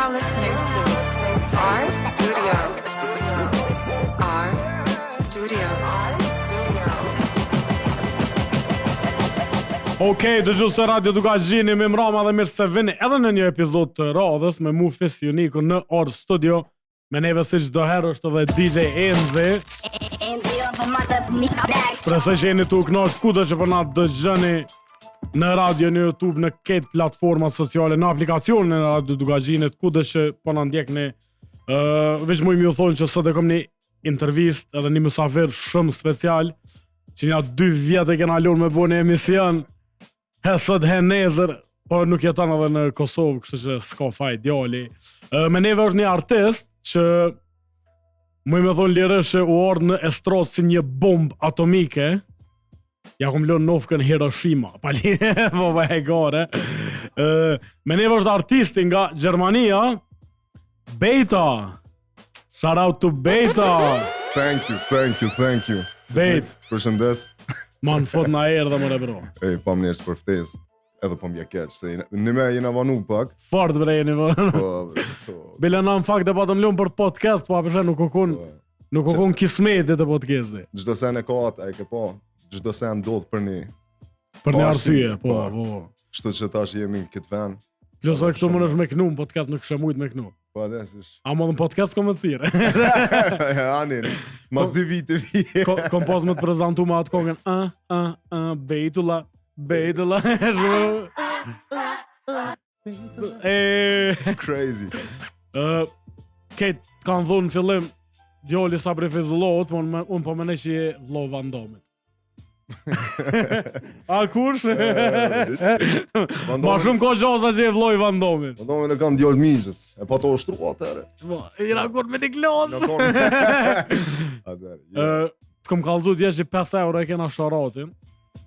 now listening to R Studio. R Studio. Okej, dëgjues të Radio Dugagjini, me mbrëma dhe mirë se vini edhe në një epizod të radhës me Mufis Uniku në Or Studio. Me neve si çdo herë është edhe DJ Enzi. Presoj që jeni tu kënaqur kudo që po na dëgjoni në radio, në YouTube, në këtë platforma sociale, në aplikacionin e Radio Dugagjinit, kudo që po na ndjekni. Veç më ju thonë që sot e kam një intervistë edhe një mysafir shumë special, që nja 2 vjet e kena lënë me bënë emision. Sot nesër, po nuk jeton edhe në Kosovë, kështu që s'ka faj djali. Me neve është një artist që më thonë lirësh që u ardhë në estradë si një bombë atomike. Ja kom lënë nofkën Hiroshima, pali, po e gore. Me neve është artisti nga Gjermania, Beta. Shout out to Beta. Thank you. Bejt. Përshëndes. Man fot na erë dhe më bro. Pa më njerës për ftesë, edhe po m'ja keq, se në me jena vanu pak. Fort bre jeni vanu. Bile na në fakt e patëm lëmë për podcast, po apëshe nuk u kun kismetit e podcasti. Gjdo sen e ka atë, e ke po, gjdo sen ndodh për një arsye, po. Kështu që tash jemi në këtë ven. Plus e këtu më nëshme kënu, në podcast nuk shë mujt me kënu. Po adesish. A më dhe në podcast kom e të thire. Anin, mas 2 vite. Kom pas me të prezentu me atë kongën, Bejtula. Crazy. Këtë kanë dhunë në fillim, djoli sa bre Fizullot, po unë po mënej që je vlo Van Domit. A kush? Ma shumë ko gjosa që je vloj Van Domit. Van Domit e kam djallë mizës, e pa të oshtru atëre. I rakur me një klon. Të kom kalzu t'je që 5 euro e kena sharatin.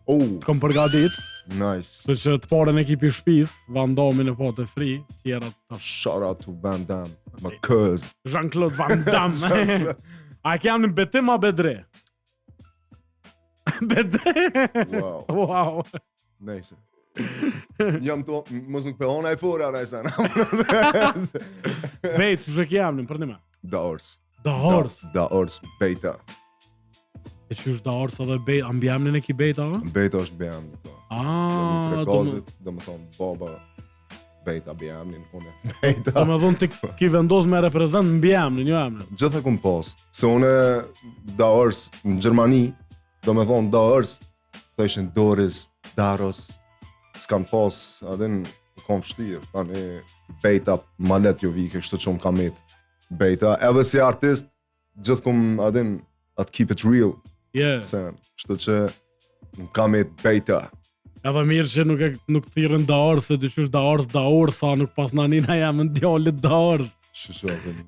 Të kom përgadit. Nice. Të që të paren ekipi shpis, Van Domin e po të fri, tjera të... Shout out to Van Damme, my cuz. Jean-Claude Van Damme. A ke jam në betim a bedre? Bedre? Wow. Nejse. Jam to, mos nuk pëhona e fora në e sen. Bejt, që ke jam në, për një me? Da Ors, Beta. E që është da Ors edhe Bejt, a mbjamnin e ki Bejta? Beta është bjamnin, po. Jam në prekazit, do më thonë, baba Beta bjamnin, une Beta. Do me thonë të ki vendos me reprezent mbjamnin, jo emnin. Gjithë e kum pas, se une da Ors në Gjermani, do me thonë da Ors, të ishin Doris, Daros, s'kan pas, adin, kom fështirë, tani Beta ma let jo vike, kështë që më kam met Beta, edhe si artist, gjithë kum, adin, atë keep it real, sen, kështë që më kam met Beta. Edhe mirë që nuk thirën da Ors, se dyqysh da Ors, sa nuk pas nanina jam në djallit da Ors. Shushu adin.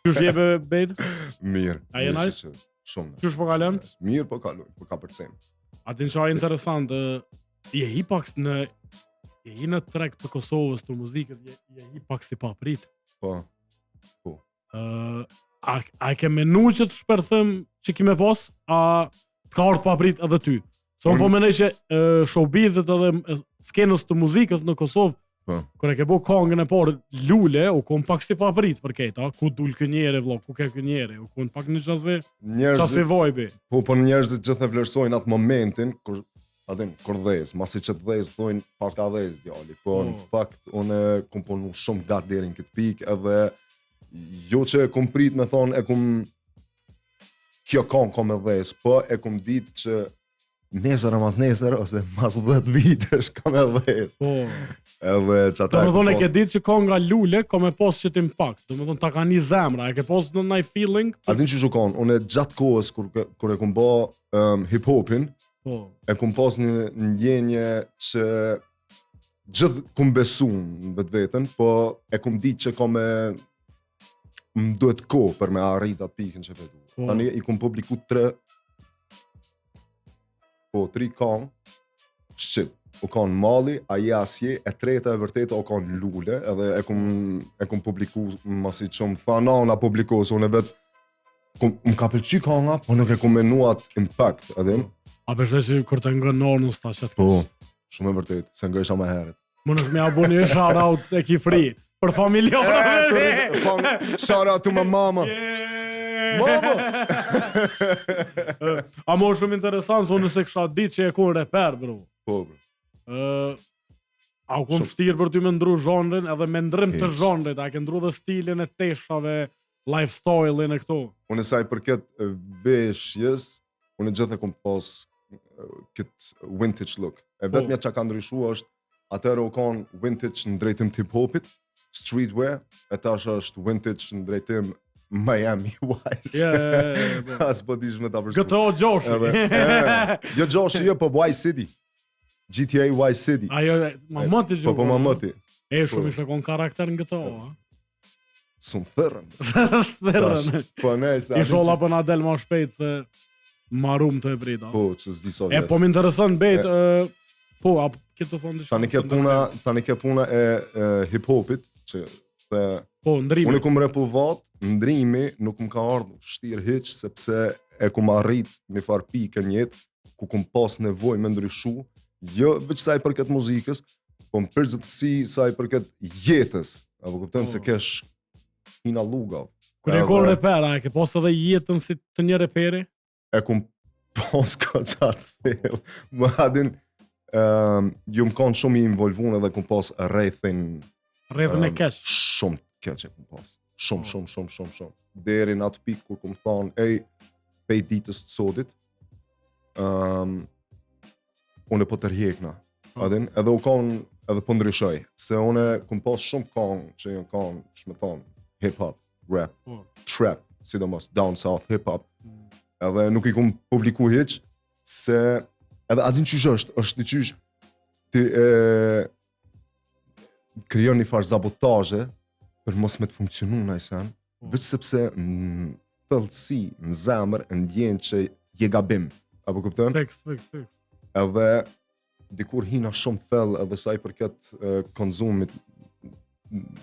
Qysh jebe Beta? Mirë. A je nice? Shumë. Qysh po kalon? Mirë po kaloj, po ka përcem. A din qa interesant, je hi pak në treg të Kosovës të muzikës, je hi pak si pa prit. Po. A ke menu që të shperthëm që kime pos, a të ka ardhë pa prit edhe ty? Se unë po menej që showbizet edhe skenës të muzikës në Kosovë, kër e ke bo kongën e parë Lule, u kon pak si pa prit për kejta, ku dul kënjere vlo, ku ke kënjere, u kon pak një qasi vojbi. Po njerëzit gjithë e vlerësojnë atë momentin, kur dhez, masi që të dhez, thojnë pas ka dhez djali, po në fakt, unë e kom ponu shumë gatë deri në këtë pikë, edhe jo që e kom prit me thonë, e kom kjo kongë kom e dhez, po e kom ditë që nesër e mas nesër, ose mas 10 vitesh kam e dhez. Edhe që ata e kom thonë e ke ditë që konga Lule, kom e pos që t'impakt, do me thonë ta ka një zemra, e ke pos në naj feeling? Adin që shukon, unë e gjatë kohës, kur e kom ba hip-hopin, e kom pas një ndjenje që gjithë kom besu në vetë vetën, po e kom ditë që kom e më duhet kohë për me arrit atë pikën që vedu. Tani i kom publiku 3 kong, shqip. O kanë Mali, Aje Asje, e treta e vërteta o kanë Lule, edhe e kom publiku, masi që më thana, unë a publiku, se unë e vetë, më ka pëlqy kanga, po nuk e kom menuat impact, edhin? A përshë që kër të ngën nërë në stashet? Po, shumë e vërtet, se ngësha me heret. Më nësë me aboni e shout-out e ki free. Për familjarë. Shout out to my mama. Mama! A mo shumë interesant, so nëse kësha ditë që e kun reper, bro. Po, bro. A u kun fështirë për ty me ndru zhonrin, edhe me ndrim të Hiç. zhonrit, a ke ndru dhe stilin e teshave, lifestyle-in e këto. Unë saj përket veshjes, unë gjithë e kom pas këtë vintage look. E vetëmja që ka ndryshu është, atëherë u kanë vintage në drejtim të hip-hopit, streetwear, e tash është vintage në drejtim Miami Vice. As po dish me ta përshkru. Këto Gjoshi. Jo Gjoshi, jo, po Vice City. GTA Vice City. Ajo, mamati që Po mamati. E shumë ishte kon karakter në këto, Sum thërën. Thërën. Po ne, se Isholla për na del ma shpejt se marum të e brita. Po, që s'di sa E vjetë. po më intereson bejt, po, a këtë të thonë diçka. Tani ke puna e hip-hopit, që the, Po, ndrimi. unë kum repulvat, ndrimi nuk më ka ardhur vështirë hiç, sepse e kum arrit me far pikë njetë, ku kum pas nevojë me ndryshu, jo veç sa i përket muzikës, po në përgjithësi sa i përket jetës. Apo kupton se kesh hina lugav. Kur e kon reper, a e ke pas edhe jetën si të një reperi? E kum pas ka qatë thellë. Më adin, ju më kanë shumë i involvun edhe kum pas rrethin Rrethën e keq. shumë keq e kum pas. Shumë. Deri në atë pikë kur kum thonë, ej, pej ditës të sotit, unë po tërhjekna. Adin, edhe u kanë, edhe po ndryshoj. Se unë kum pas shumë kanë që janë kanë, shme thonë, hip-hop, rap, trap, sidomos down south hip-hop. Edhe nuk i kum publiku hiç, se edhe adin qysh është i qysh ti krijon një farë zabotazhe për mos me të funksionu në sen, veç sepse në thellësi, në zemër, ndjen që je gabim. Apo kupton? Fix. Edhe dikur hina shumë thellë edhe sa i përket konsumit.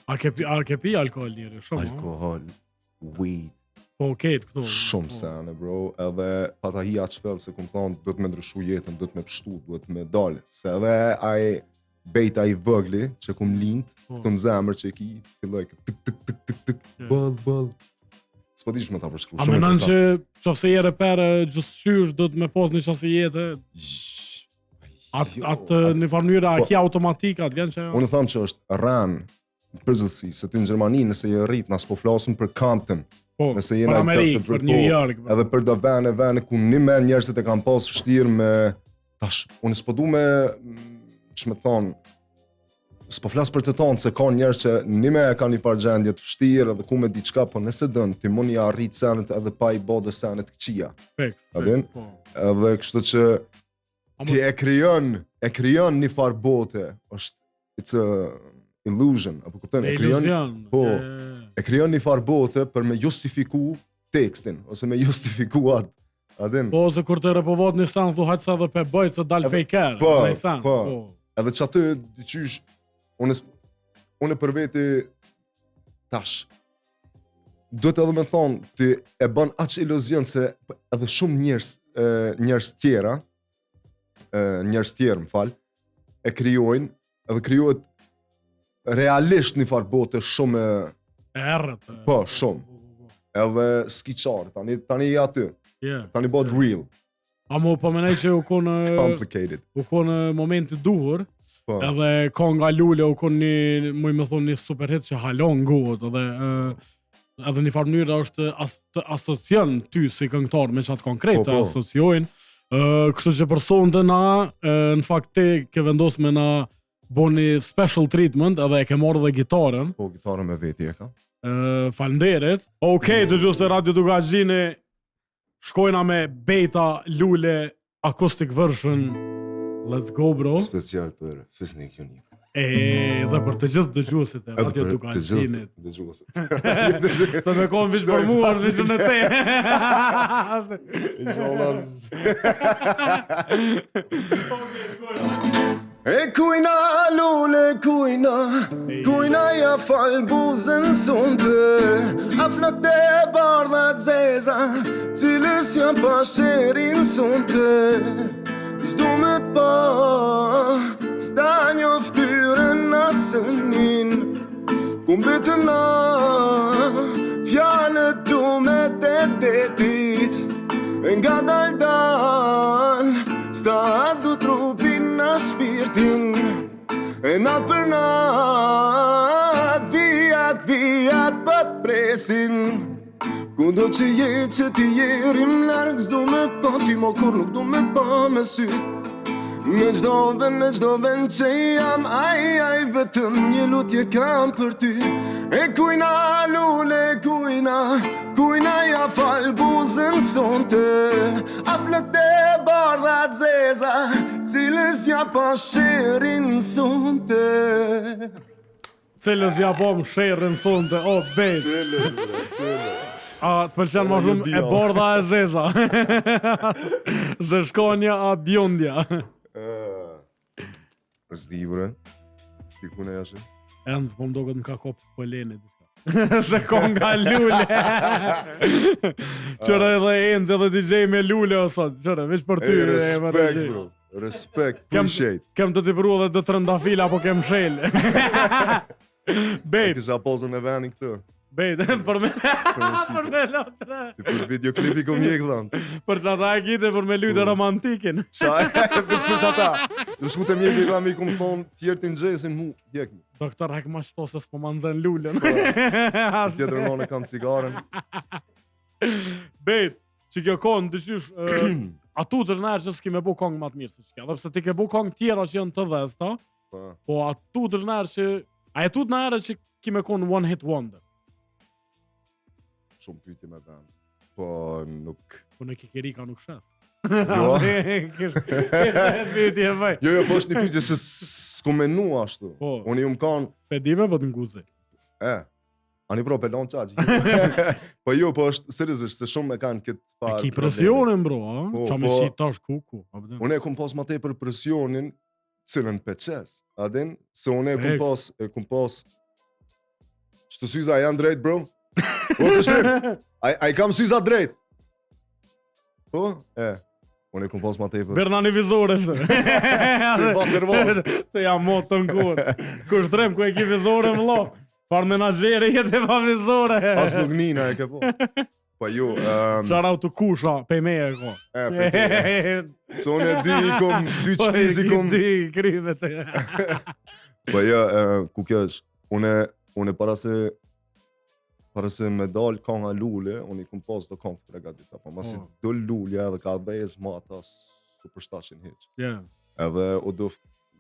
A ke pi alkohol njëri? Shumë, Alkohol, weed, po, ketë këtu. shumë sene, bro, edhe pata hi aq fell se kum thonë duhet me ndryshu jetën, duhet me pështu, duhet me dalë. Se edhe ai bejta i vëgli që kum lind, të në zemër që e ki, filloj tik, bëll. S'po dish me ta përshkru. A menon që qofse je reper gjusë do të me pos një qasë jetë, atë një farë mënyrë, a ki automatik, atë vjen që... Unë thamë që është rran, në përgjithësi, se ti në Gjermani nëse je rrit, nas po flasun për Compton, Po, nëse për jena Amerikë, për New York. edhe për do vene ku një men njerëzit e kam pas vështirë me... Tash, unë s'po du me... që me thonë, s'po flas për të tonë, se ka njerëz që një me e ka një farë gjendje të vështirë edhe ku me diçka, po nëse dënë, ti mund ja arrit senet edhe pa i bodë senet këqia. Adin? Edhe kështu që ti e krijon një farë bote, është, it's a illusion, apo kupton, e krijon një farë bote për me justifiku tekstin, ose me justifiku atë. Adin? Po, se kur të repovat një sanë, thu haqë sa dhe pe bëjt se dalë fejker. Po. Edhe që aty, diqysh, unë për veti tash, duhet edhe me thonë, ti e bën aq iluzion se edhe shumë njerëz tjera, më fal, e krijojnë, edhe krijohet realisht një farë bote shumë e errët. Po, shumë. Edhe s'ki qarë, tani i aty. Tani bot real. A mu po menej që u Complicated. U konë momenti duhur, Po. edhe ka nga lule u konë një, muj me thonë, një super hit që halon gohet, edhe një farë mënyrë është të asocion ty si këngëtar me qatë konkret të asociojnë. Kështu që për sonde na, në fakt ti ke vendos me na bo një special treatment, edhe e ke marrë dhe gitarën. Po, gitarën me veti e ka. Falnderit. Okej, të gjusë të Radio Dugaxhini, shkojna me Beta Lule acoustic version. Let's go, bro. Special për Fisnik Unik. Dhe për të gjithë dëgjuesit e Radio Dugaxhinit. Të me konë vishë për mua në vishën e te. E kujna lule, kujna ja fal buzën sonte, a flokte e bardhat zeza, cilës janë pa sherin sonte. S'du me t'pa, s'da një ftyrën zënin ku mbetëm na fjalët dumet e detit nga dal sta du trupin na shpirtin e nat për nat vijat pët presin kundo që jetë që ti jerim larg s'do me të ti mo kur nuk do me të me sy në gjdo vend që jam aj vetëm një lutje kam për ty e kujna lule kujna ja fal buzën sonte aflët e bardhat zeza cilës ja pa sherin sonte Cilës ja po më sherën sonte, o bejt. A të pëlqen më shumë e bordha e zeza. Dhe shkonja a bjondja. Zdi bre, ti ku ne jashe? Endë, po më do këtë më ka kopë pëllene. Se ko nga lule. Qëre edhe endë edhe DJ me lule o sot. Qëre, veç për ty. Respekt bro, respekt, appreciate. Kem të t'i përru dhe do të rëndafila apo kem shele. Bejt. Kisha pozën e veni këtë. Bejt, për me lotre. Ti për videoklipi kom jek dhanë. Për që ata e kite për me lujtë romantikin. Qaj, për që ata. Në shku të mjek i dhami kom thonë tjerë të njësin mu, jek mi. Doktor hek ma shto se s'po ma nxen lullën. Tjetër nëne kam cigaren. Bejt, që kjo kongë dëshysh, a tu të shnarë që s'ki me bu kongë ma të mirë se shkja. Dhe pse ti ke bu kongë tjera që janë të dhesta, po a tu të shnarë që, a e tu të nare që ki me konë one hit wonder. Shumë pyetje me vend. Po nuk... Po në Kikirika nuk shes. Jo. Pyetje vaj. Jo, po është një pyetje se s'ku menu ashtu. Po. Unë ju më kanë... Pedime po të nguzi. Ani pro pelon qaqi. Po jo, po është seriozisht se shumë me kanë këtë farë. Ki presionin bro, a? Po, Qa me po. shi tash kuku. Unë e kom pas ma tepër presionin cilën peqes. A din? Se unë e kom pas... Qëtë syza janë drejt, bro? Po, kështrim. A i kam syza drejt. Po? Unë e kom pas ma tepër. Berna një vizore se. Se pas nervon. Se jam mot të ngur. Kushtrim ku e ki vizore më lo. Farë menazhere jetë e pa vizore. As nuk nina e ke po. Po jo. Shout out të kusha, pe me e ko. Pe te. Se unë e dy i kom, dy qmiz i kom. Dy kryve të. Po jo, ku kjo është. Unë para se me dal kanga lule, unë i kom pas do kong të pregadita. Po masi do lulja edhe ka dhez ma ata superstashin hiq. Edhe u duf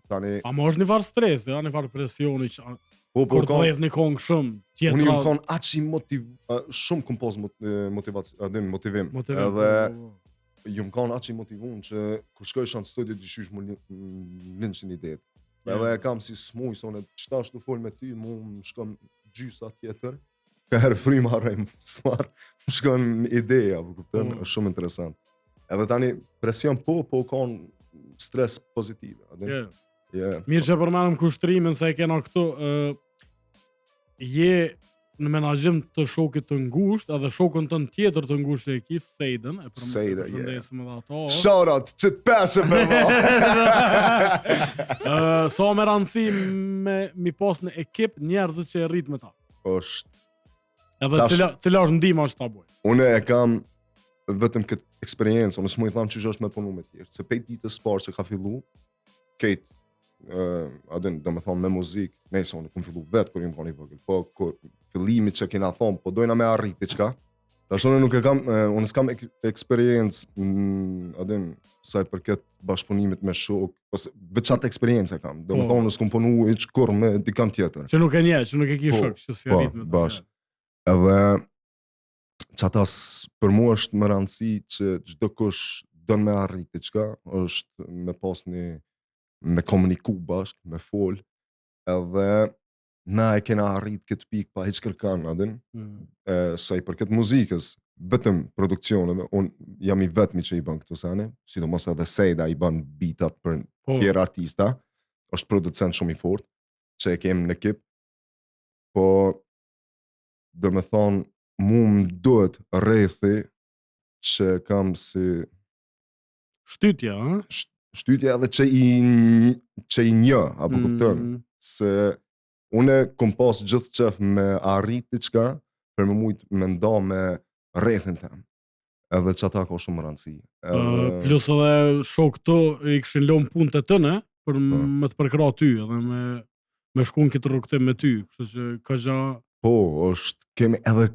tani... A ma është një farë stres, një farë presioni që... Po, kur të dhez një kong shumë, tjetra... Unë ju më kanë aqi shumë kom pas motivim. Edhe ju më kanë aqi motivun që kur shkoj shanë studio dyshysh më linshin ideet. Edhe e kam si smuj, se unë qëta shtu fol me ty, mu më shkon gjysa tjetër, ka herë fri marraj më shkon ideja, po kuptën, është shumë interesant. Edhe tani presion po kanë stres pozitive. Mirë që përmenëm kushtrimin se e kena këtu, je në menaxhim të shokit të ngusht, edhe shokën tënë tjetër të ngusht e ki, Sejdën, e përshëndesim edhe ato. Shout out, që të peshe me ma! Sa me rëndësi mi pas në ekip njerëzit që e rrit me ta. Është. Edhe cila është ndihma që ta boj. Unë e kam vetëm këtë eksperiencë, unë s'mu i thamë që është me punu me tjerë. Se pejt ditës parë që ka fillu, kejt, do me thonë me muzik, nejse unë kom fillu vetë kur ju më kanë i vëgël, po kur fillimit që kena thonë, po dojna me arrit diçka. Tash unë nuk e kam, unë s'kam eksperiencë, saj përket bashkëpunimit me shok, ose veçat eksperiencë e kam. Do me thonë unë s'kom punu i qkur me dikant tjetër. Që nuk e nje, që nuk e ki shok, që si arrit me ta. Bash. Edhe që atas për mu është më rëndësi që çdo kush don me arrit diçka, është me pas me komuniku bashk, me fol, edhe na e kena arrit këtë pikë pa hiç kërkan, adin? Sa i përket muzikës, vetëm produksioneve, unë jam i vetmi që i bën këtu sene, sidomos edhe Sejda i bën bitat për tjerë artista, është producent shumë i fort, që e kem në ekip, po do me thonë, mu më duhet rrethi që kam si... Shtytja, ha? Shtytja edhe që i një, apo kuptën, se Une kom pas gjithë qef me arrit diçka për me mujt me nda me rrethin tem. Edhe që ata ka shumë rëndësi. Plus edhe shok të i këshin lënë punët e tëne për me të përkra ty edhe me shkun këtë rrugtim me ty. Kështu që ka gja... Po, kemi edhe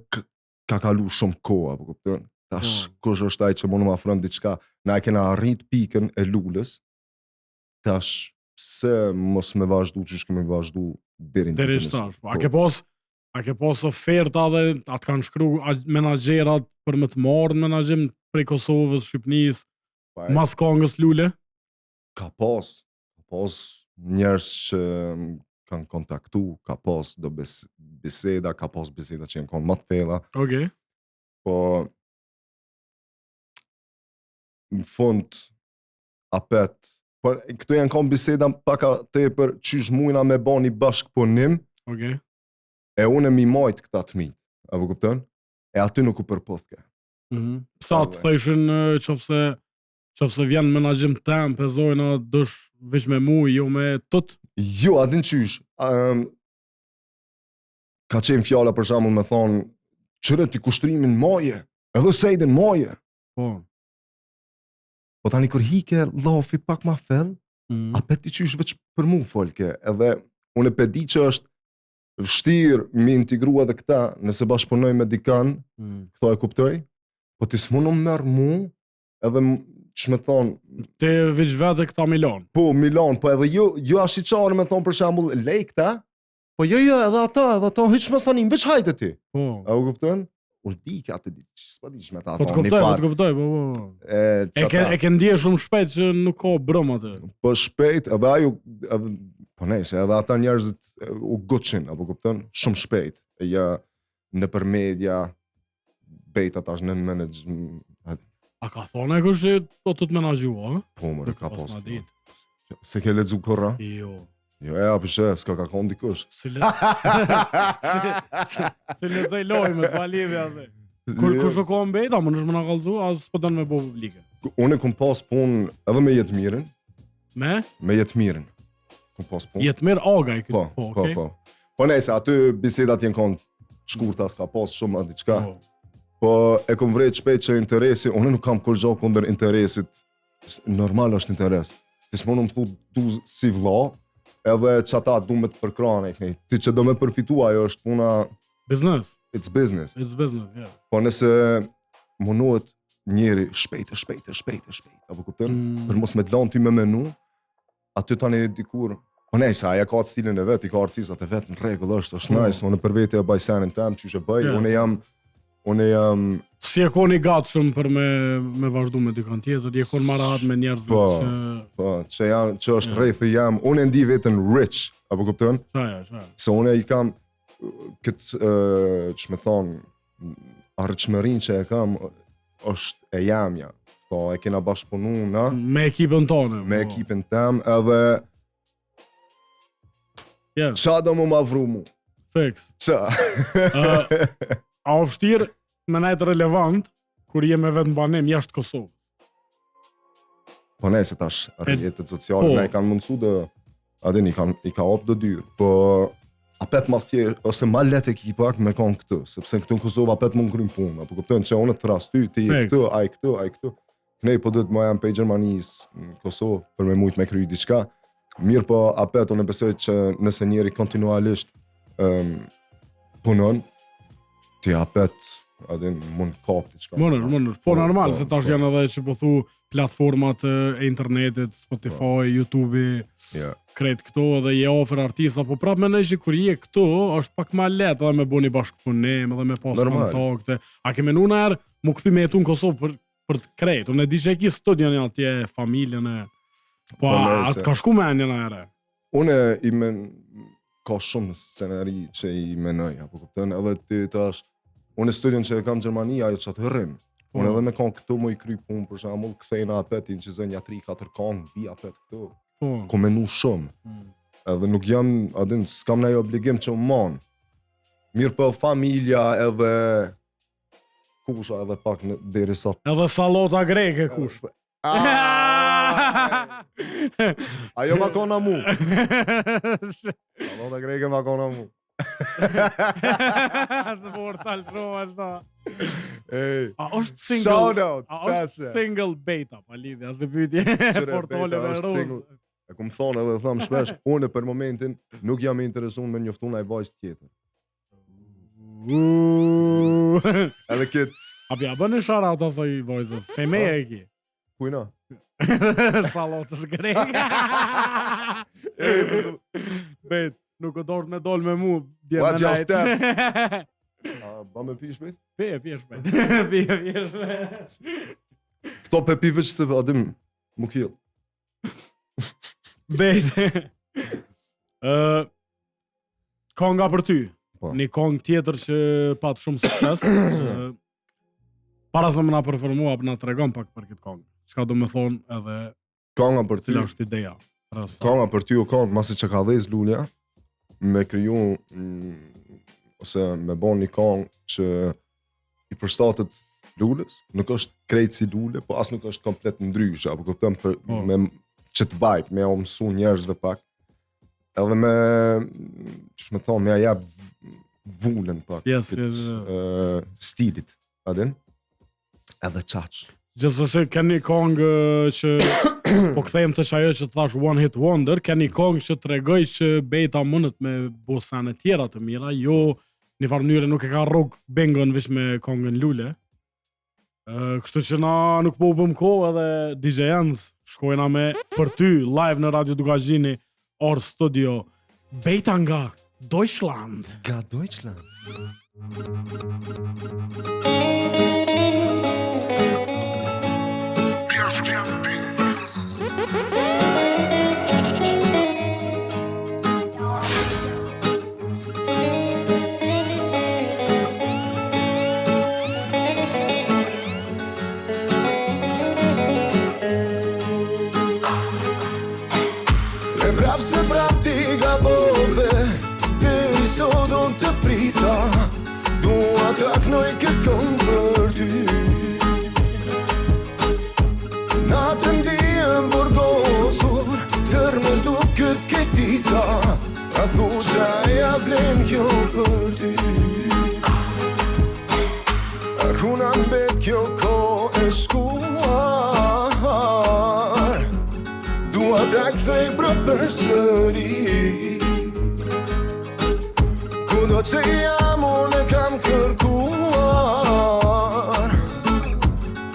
ka kalu shumë kohë, apo kupton? Tash kush është ai që mund më afron diçka, na e kena arrit pikën e lulës. Tash pse mos me vazhdu që kemi vazhdu deri në tash. A ke pas oferta dhe atë kanë shkru menaxherat për më të marrë menaxhim prej Kosovës, Shqipënisë, mas kongës lule? Ka pas njerëz që kanë kontaktu, ka pas do biseda, ka pas biseda që janë konë më të thella. Okej. Po në fund apet, por këto janë konë biseda paka tepër qysh mujna me ba një bashkëpunim. Okej. E unë mi majt këta të mitë, apo kupton? E aty nuk u përpothke. Sa të thëshin qofse vjen menaxhim tem, pezojnë dësh veç me mu, jo me tut? Jo, adin qysh. Ka qenë fjala për shembull me thonë, qëre ti kushtrimin maje, edhe sejdin maje. Po tani kur hike lafi pak ma fell, apet ti qysh veç për mu folke, edhe unë e pedi që është vështirë mi integrua dhe këta, nëse bashkëpunoj me dikan, këto e kuptoj, po ti s'mu në mërë mu, edhe që me thonë... Te veç vete këta Milan. Po, Milan, po edhe jo ashtë i qarë me thonë për shambull lej këta, po jo, edhe ata, hiç më stanim, veç hajtë ti. Po. A u kuptën? U di ka të di, që s'pa di që me ta thonë një farë. Po të kuptoj, po. E ke ndje shumë shpejt që nuk ka brëm atë. Po shpejt, edhe ajo... Po nejse, edhe ata njerëzit u guqin, apo kuptën, shumë shpejt. E ja në për media, bejta tash në management. A ka thonë e kështë që po të menaxhua, a? Po, mërë, ka pos. Se ke ledzu korra? Jo. Jo, apëshe, s'ka ka konë dikush. Se ledzej lojme, t'pa lidhja dhe. Kur shë kohën bejta, më nëshë më nga kalzu, a s'po dënë me bo publike? Unë kom pas punë edhe me jetë mirin. Me? Me jetë mirin. Jetë mirë aga i këtë. Po. Po nejse, aty bisedat jenë konë shkurta, s'ka pas shumë ati qka. Po e kom vrejt shpejt që interesi, unë nuk kam kur gjo kunder interesit, normal është interes. Ti s'mo në më thu du si vla, edhe që ata du me të përkrane, ti që do me përfitu ajo është puna... Business. It's business. It's business, yeah. Po nëse munohet njeri shpejt, apo kuptën, për mos me t'lanë ty me menu, aty tani dikur, po nejse, aja ka të stilin e vetë, i ka artizat e vetë në regull është nice, unë për vete e baj senin tem, që ishe bëj, unë jam... Si e koni gatë shumë për me vazhdu me dikon tjetër, je kon marat me njerëzit që... Po, që është rejthi jam, unë e ndi vetën rich, apo kuptën? Qaja. Se unë i kam këtë, që me thonë, arritshmërin që e kam, është e jamja. Po, e kena bashkëpunu na... Me ekipën tonë. Me ekipën tem, edhe... Qa do mu ma vru mu? Fix. Qa? A o vështirë me najtë relevant, kur je me vetë në banim, jashtë Kosovë? Po nejse tash, rrjetet sociale, ne i kanë mundësu dhe... Adin, i ka opë dhe dyrë, po... Apet ma thjerë, ose ma let ekipak me konë këtë, sepse këtu në Kosovë apet më në krymë punë, apo kuptojnë që unë të thras ty, ti je këtë, aj këtë. Nej po dhëtë ma jam pe Gjermanisë në Kosovë për me mujtë me kryi diçka. Mirë po apet unë besoj që nëse njeri kontinualisht punon, ti apet adin mund kap diçka. Mundër. Po normal, se tash janë edhe që po thu platformat e internetit, Spotify, YouTube, krejt këto edhe je ofër artista, po prap menoj që kur je këto, është pak ma let edhe me bo një bashkëpunim, edhe me pas kontakte. A ke menu në erë, mu këthy me jetu në Kosovë për të krejt. Unë e di që e ki studion një atje, familjen e... Po atë ka shku me një në ere? Unë ka shumë scenari që i menoj, apo kuptën, edhe ti tash, unë studion që e kam Gjermani, ajo që atë hërrim. Unë edhe me kanë këtu më i kry punë, për shembull, kthejna apetin që zënja 3-4 kanë, bi apet këtu. Ko menu shumë. Edhe nuk jam, adin, s'kam nëjë obligim që më manë. Mirë për familja edhe... Kusha edhe pak në deri sot. Edhe salota greke kush. Ajo ma kona mu. Allah ta greke ma kona mu. Të portal trova sta. Ej, A është single? shout out, A është peshe. single beta, pa lidhje, as të pyetje. Qëre, Portole beta me është rozë. single. E kum thonë edhe thëm shpesh, unë për momentin nuk jam interesuar me njoftun ai vajzë tjetër. Edhe këtë, A bën shara ato thoi vojzës. Feme e ki. kujna? Sallotës grek. Bet, nuk o dorë me dol me mu. Watch your step. A, ba me pi shpejt? Pije shpejt. Pije shpejt. Këto pe pi veç se adim mu kill. Bet. Konga për ty. Po. Një kong tjetër që pat shumë sukses. Para se më na përformua, na tregon pak për këtë kong. Çka do më thonë edhe Kanga për ty, cila është ideja. kanga për ty o kong, masi që ka dhez lulja, me kriju, ose me bon një kong që i përshtatet lulës, nuk është krejt si lule, po as nuk është komplet ndryshe, apo kuptëm për, Po. me që të bajt, me o mësu njerëzve pak, edhe me, që me thonë, me a jap vullën pak, Yes, këtë, yes. stilit, adin, edhe qaq. Gjithsesi keni kong që po kthejmë të ajo që thash one hit wonder, keni kong që tregoj që beta mundet me bosane tjera të mira, jo në farë mënyrë nuk e ka rrug bengon veç me kongën lule. Kështu që na nuk po u bëm kohë edhe DJ Jens shkojna me për ty live në Radio Dugazhini Or Studio beta nga Deutschland. Ga Deutschland. E prap se prap ti gabove, deri sot do të prita, dua ta knoj këtë këngë për ty. Natën dijem burgosur, tër me duket këtë dita, a thu qa ja vlen kjo për ty. A kuna mbet kjo ko e shkuar, dua ta kthej për sëri. Kudo që jam unë e kam kërkuar,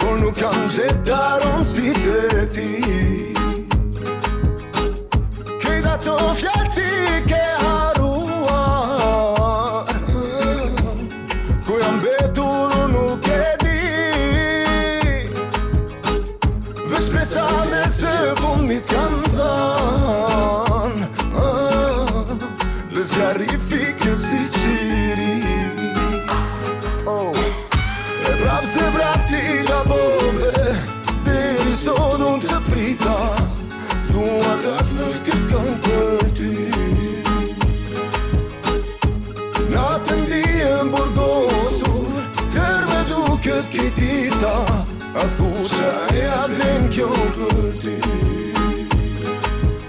por nuk kam gjetë daron si të ti. Kejt ato fjallë ti ke haruar, ku jam betur unë nuk e di. Veç presale se fundit kanë thanë, dhe zjarrifikët si qiri. E prap se prap ti gabove, deri sot unë të prita, dua ta knoj këtë këngë për ty. Natën dijem burgosur, tër me duket kitita, a thu qa ja vlen kjo për ty.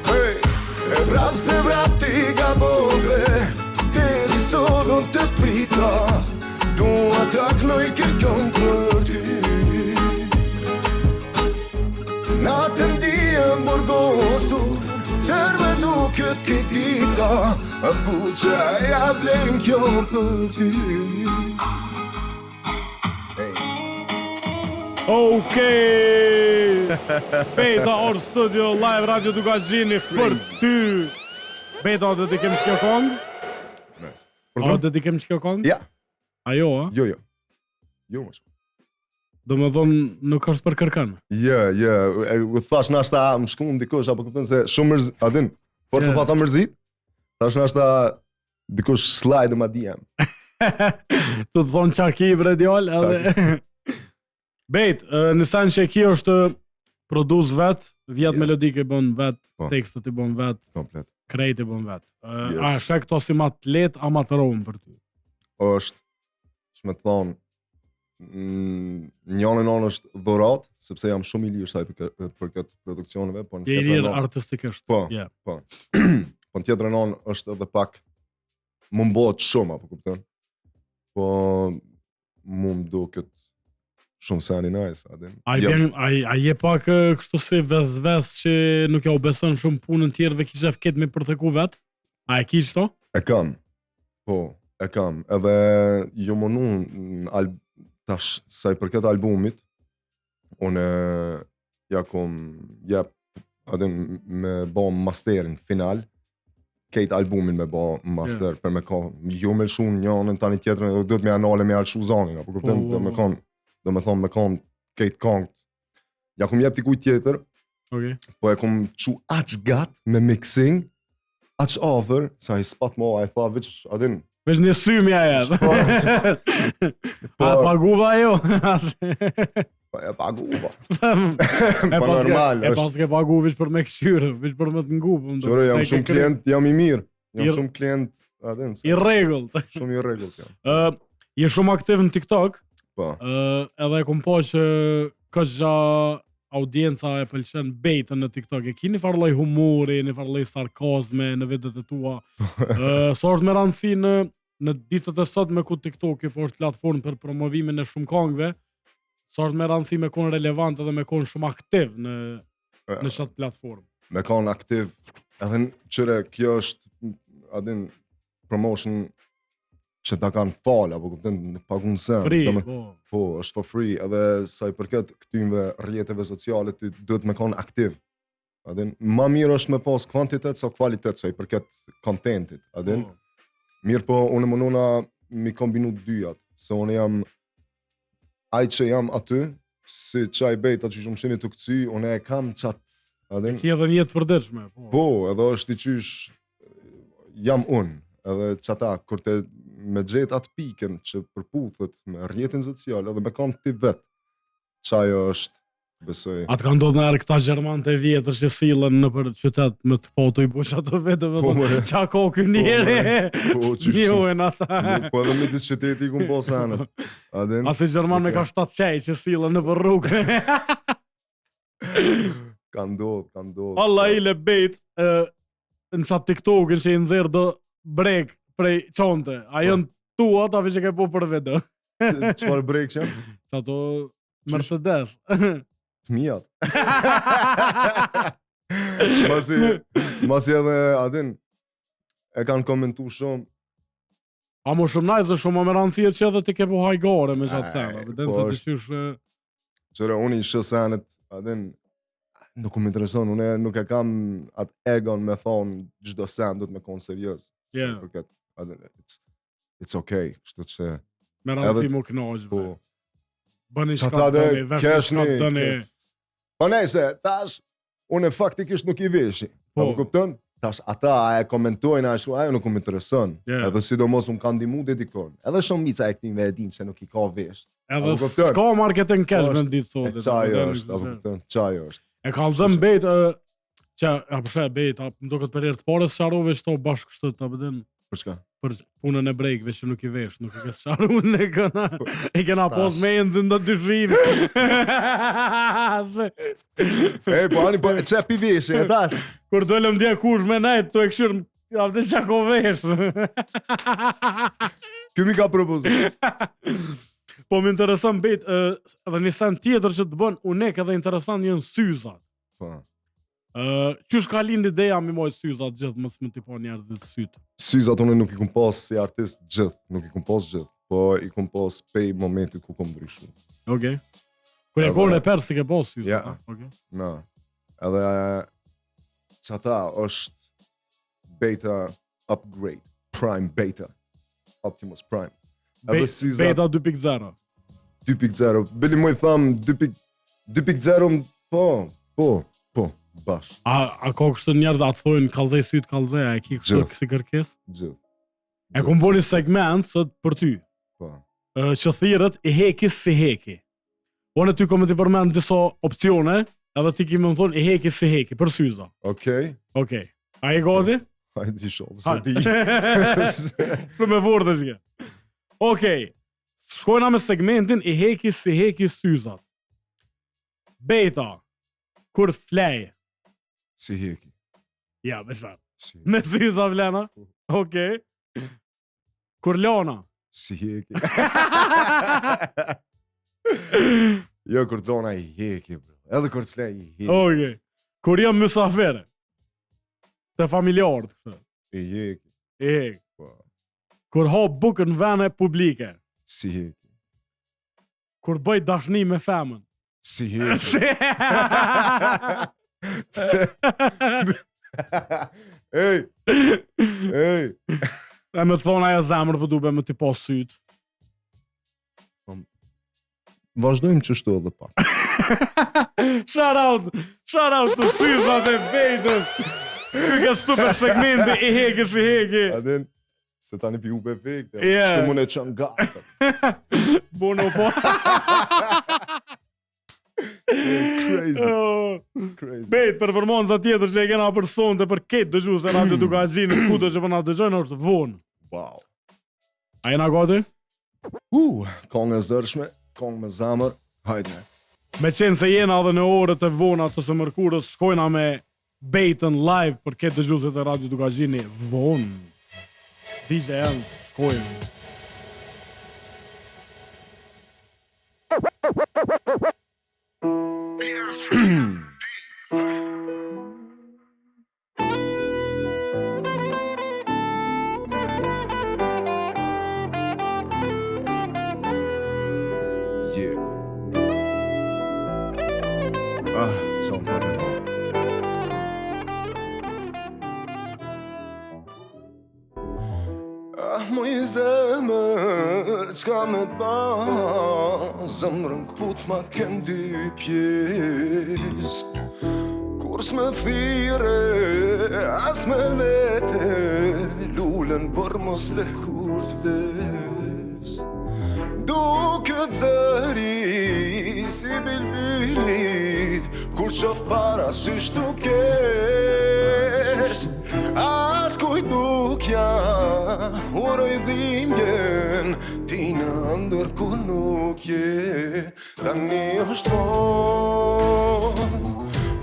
Hey, e prap se prap ti gabove, deri sot unë të prita, dua ta knoj këtë këngë për ty. Natën dijem burgosur, tër me duket kitita, a thu qa ja vlen kjo për ty. Okej. Beta Or Studio live Radio Dugazhini për ty. Beta do të kemi kjo kong? Nice. A do të kemi kjo kong? Ja, Ajo, a? jo. Jo, më shumë. Do më thonë nuk është për kërkan. U thash nashta më shkun dikush, apo kupton se shumë mërz, adin, por të pata mërzit, thash nashta dikush slide ma DM. Tu të thonë qa ki bre djall edhe... Bejt, në sen që ki është produs vet, vjet melodike i bën vet, Po. tekstet i bën vet, Komplet. krejt i bën vet. Yes. A shek këto si ma të let, a ma të rohën për ty? Është, që me thonë, njën e nënë është dhurat, sepse jam shumë i lirë saj për këtë produksioneve, po në Je i tjetër lirë anë- artistikisht. Po. Yeah. Po Po në tjetrën anë është edhe pak më mbohet shumë, apo kupton? Po mu më duket shumë sani nice, a din. A je pak kështu si ves që nuk ja u beson shumë punën tjerëve kishe fket me përtheku vet? A e kish to? E kam. Po, e kam. Edhe jo mënu tash sa i përket albumit, unë ja kom me bo masterin final, kejt albumin me bo master për me ka jo me lëshu njënën tani tjetërën dhe duhet me anale me alëshu zanin, apo kuptem, do me thonë me kanë kejt kongët. Ja kom jep t'i kuj tjetër, po e kom qu aq gat me mixing, aq afër, sa i spat mo, a i tha veç, adin. Veç një symi aja. A paguva jo? E paguva. Pa normal. E pas ke pagu veç për me këshyrë, veç për me të ngupë. Qërë, jam shumë klient, jam i mirë. Jam shumë klient, adin. I regullt. Shumë i regullt, jam. Je shumë aktiv në TikTok. Po. Edhe e kom po që këgja audienca e pëlqen bejtën në TikTok. E ki një farloj humori, një farloj sarkazme në videot e tua. Sa është me rëndësi në ditët e sot me ku TikTok po është platformë për promovimin e shumë kongve, sa është me rëndësi me konë relevant edhe me konë shumë aktiv në shatë platformë. Me konë aktiv, edhe në qëre kjo është, adin, promotion që ta kanë falë, apo këpëtën në pagun sen. Free, po, është for free, edhe sa i përket këtymve rrjeteve sociale, ti duhet me konë aktiv. Adin, ma mirë është me pas kvantitet sa kvalitet, sa i përket kontentit, adin. Mirë po, unë mënuna mi kombinu dyjat, se unë jam aj që jam aty, si qaj bejta që shumë shini të këcy, unë e kam qatë, adin. Ki edhe njetë përdeshme. Po, edhe është i qysh, jam unë, edhe qata, kur te me gjetë atë piken që përputhet me rrjetin social, edhe me kam ti vetë, qaj është, besoj. Atë ka ndodhë nërë këta Gjerman të vjetër që silën në për qytet me të po të i bush ato vete, qa ko kë njeri, njohen ata. Po edhe me disë qyteti ku më po sanët. Asi Gjerman me ka 7 qaj që silën në për rrugë. Ka ndodhë. Allah i le bejt, në qatë TikTokin që i nëzirë do brek prej qonte. A jënë tua, ta vi që ke po për vete. Qëfar brek që? Qato Mercedes. Mijat. Masi edhe, adin, e kanë komentu shumë. A mo shumë najzë, shumë më rëndësia që edhe ti ke po hajgore me qatë sena. Vëden se të qysh... Qëre, unë i shësenet, adin, nuk më intereson, unë nuk e kam atë egon me thonë gjdo sen, du të me konë serios. Adin, it's okay, kështu që... Me rëndësi mu knaqë, bëni qëta dhe keshni. Po nejse, tash, unë faktikisht nuk i veshi. Po kupton? Tash, ata e komentojnë, ajo nuk më intereson. Edhe sidomos unë kanë dimu dedikorn. Edhe shumë mica e këtime e din që nuk i ka vesh. Edhe s'ka marketing cash me në ditë sotit. Qaj është, apo kupton? Qaj është. E ka lëzëm bejt, që, apëshe bejt, më do këtë për herë të pare së sharove që to bashkë kështë të bëdin. Për shka? Për punën e brejkve që nuk i vesh, nuk i ke sharu në e kena pos me e në të dyshime. Po ani, po qep i vesh, e tash? Kur dollëm dje kush me nejtë, tu e këshyrë, avde që ko vesh. Kjo mi ka propozu. Po më interesant bejt, edhe një sen tjetër që të bën, unek edhe interesant njën syzat. Qysh ka lind ideja mi mojt syzat gjithë, mësë më t'i po njerë dhe sytë? Syzat unë nuk i kum pas si artist gjithë, nuk i kum pas gjithë, po i kum pas pej momentit ku kom ndryshu. Okej. Kur e korën e perë si ke pas syzat? Ja, na. Edhe qata është beta upgrade, prime beta, Optimus Prime. Beta 2.0. 2.0, bili mu i thamë 2.0, po, bash. A ka kështë njerëz atë thojnë kalzej sytë kalzej, a e ki kështë kësi kërkes? Gjithë. E kom bo një segment sët për ty. Po. Që thirët i heki si heki. Unë ty kom të përmend disa opcione, edhe ti ki më thonë i heki si heki, për syza. Okej. A i godi? Hajde i shumë, së di. Për me vorë të shke. Okej. Shkojna me segmentin i heki si heki syzat. Beta, kur fleje. Si heki. Ja, me çfarë? Si, Me sy sa vlena? Okej. Kur lona? si heki. Jo, kur të lona I heki, bro. Edhe kur të flej I heki. Okej. Kur jam mysafere? Te familjarët, kështu. I heki. E hek. Po, Kur ha bukën në vene publike? si heki. Kur bëj dashni me femën? Si heki. Ej, ej. E me të thonë aja zemër për dube me t'i pas syt. Vazhdojmë qështu edhe pak. Shout out të syzat e Bejtës. Ka super segmenti I heki si heki. Adin, se tani pi ube vekte. Yeah. Shtu mune qënë gata. Bono po. Crazy, crazy. Bejt, performanca tjetër që e kena për sonte për ketë dëgjues e Radio Dukazhinë, kudo që po na dëgjojnë është vonë. Wow. A jena gati? Kongë e zërshme, kongë me zamër, hajde. Me qenë se jena edhe në orët e vona të së mërkurës, shkojna me Bejtën live për ketë dëgjuesit e Radio Dukazhinë vonë. DJ Ant, shkojnë. Yeah. Qënë për e pa. Moj zemër, qka me t'ba, zemrën kput ma ken dy pjes. Kur s'me thire, as me vete, lulen për mos le kur t'vdes. Duket zëri si bilbilit, kur qof para sysh dukesh. As kujt nuk ja uroj dhimbjen, ti në ndër ku nuk je. Tani është vonë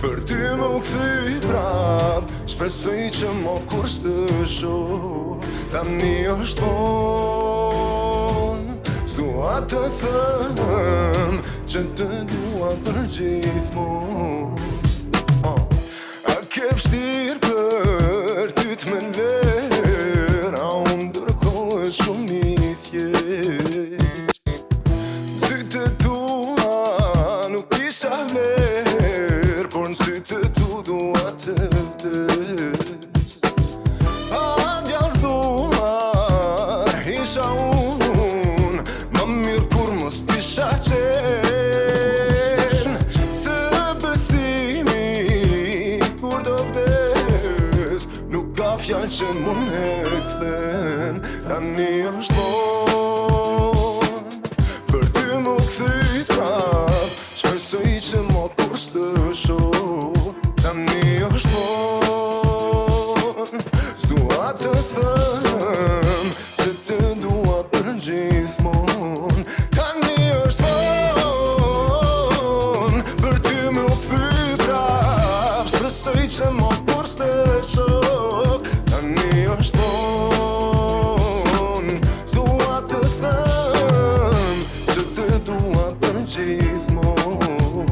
për ty më kthy prap, shpresoj që mo kur s'të shoh. Tani është vonë, s'dua të thëm që të dua për gjithmonë. A ke vështirë për ty t'me lërë, a unë ndërkohë është shumë I thjesht. Sytë tua nuk isha vlerë, por në sytë tu dua të vdes. A djallëzuar isha unë, më mirë kur mos t'isha qenë. Se besimi kur do vdes, nuk ka fjallë që mun e kthen. Tani është vonë për ty më kthy prap, shpresoj që mo kur s'të shoh. Tani është vonë, s'dua të thëm që të dua për gjithmonë. Tani është vonë për ty më kthy prap, shpresoj që mo kur s'të shoh. Tani është vonë, s'dua të thëm që të dua për gjithmonë.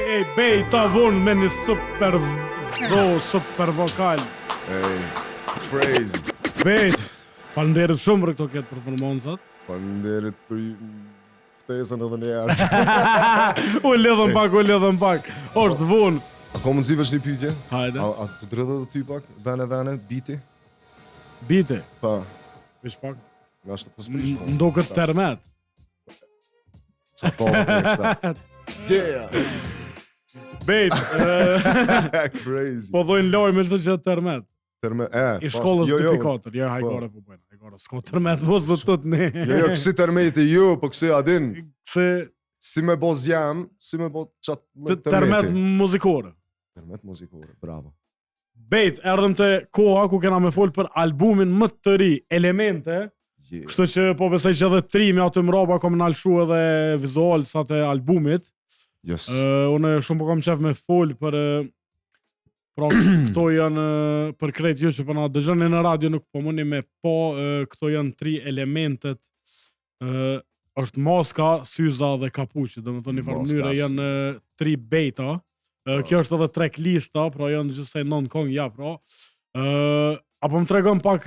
Ej, Bejta vonë me një super vokal. Ej, crazy. Bejt, falënderit shumë për këto këtë performancat. Faleminderit për ftesën edhe një herë. U lidhëm pak. Është vonë. A ka mundësi veç një pyetje? Hajde. A të drejtë edhe ty pak? Vene, biti? Bite, Pa, vish pak. nga shtë pësprish. Ndokët termet. Qa po, nështë. Yeah! Bejt, Crazy. po dhojnë lojme që që termet. Terme, I shkollës jo, 2.4, jo, hajgore po bëjnë. Hajgore, s'ko termet, mos do të të ne. Jo, kësi termeti, jo, po kësi adin. Se Si me bo zjam, si me bo qatë termet muzikore. Termet muzikore, bravo. Bejt, erdhëm të koha ku kena me folë për albumin më të ri, Elemente. Yeah. Kështu që po besoj që edhe trimi aty mrapa kom nalshu edhe vizual sa të albumit. Yes. Unë shumë po kam qef me folë për Pra këto janë për krejt ju që po na dëgjoni në radio nuk po mundi me këto janë 3 elementet. Është maska, syza dhe kapuçi, domethënë në farë mënyrë janë 3 beta. Kjo është edhe track lista, pra janë gjithsej 9 këngë ja pra. Apo më tregon pak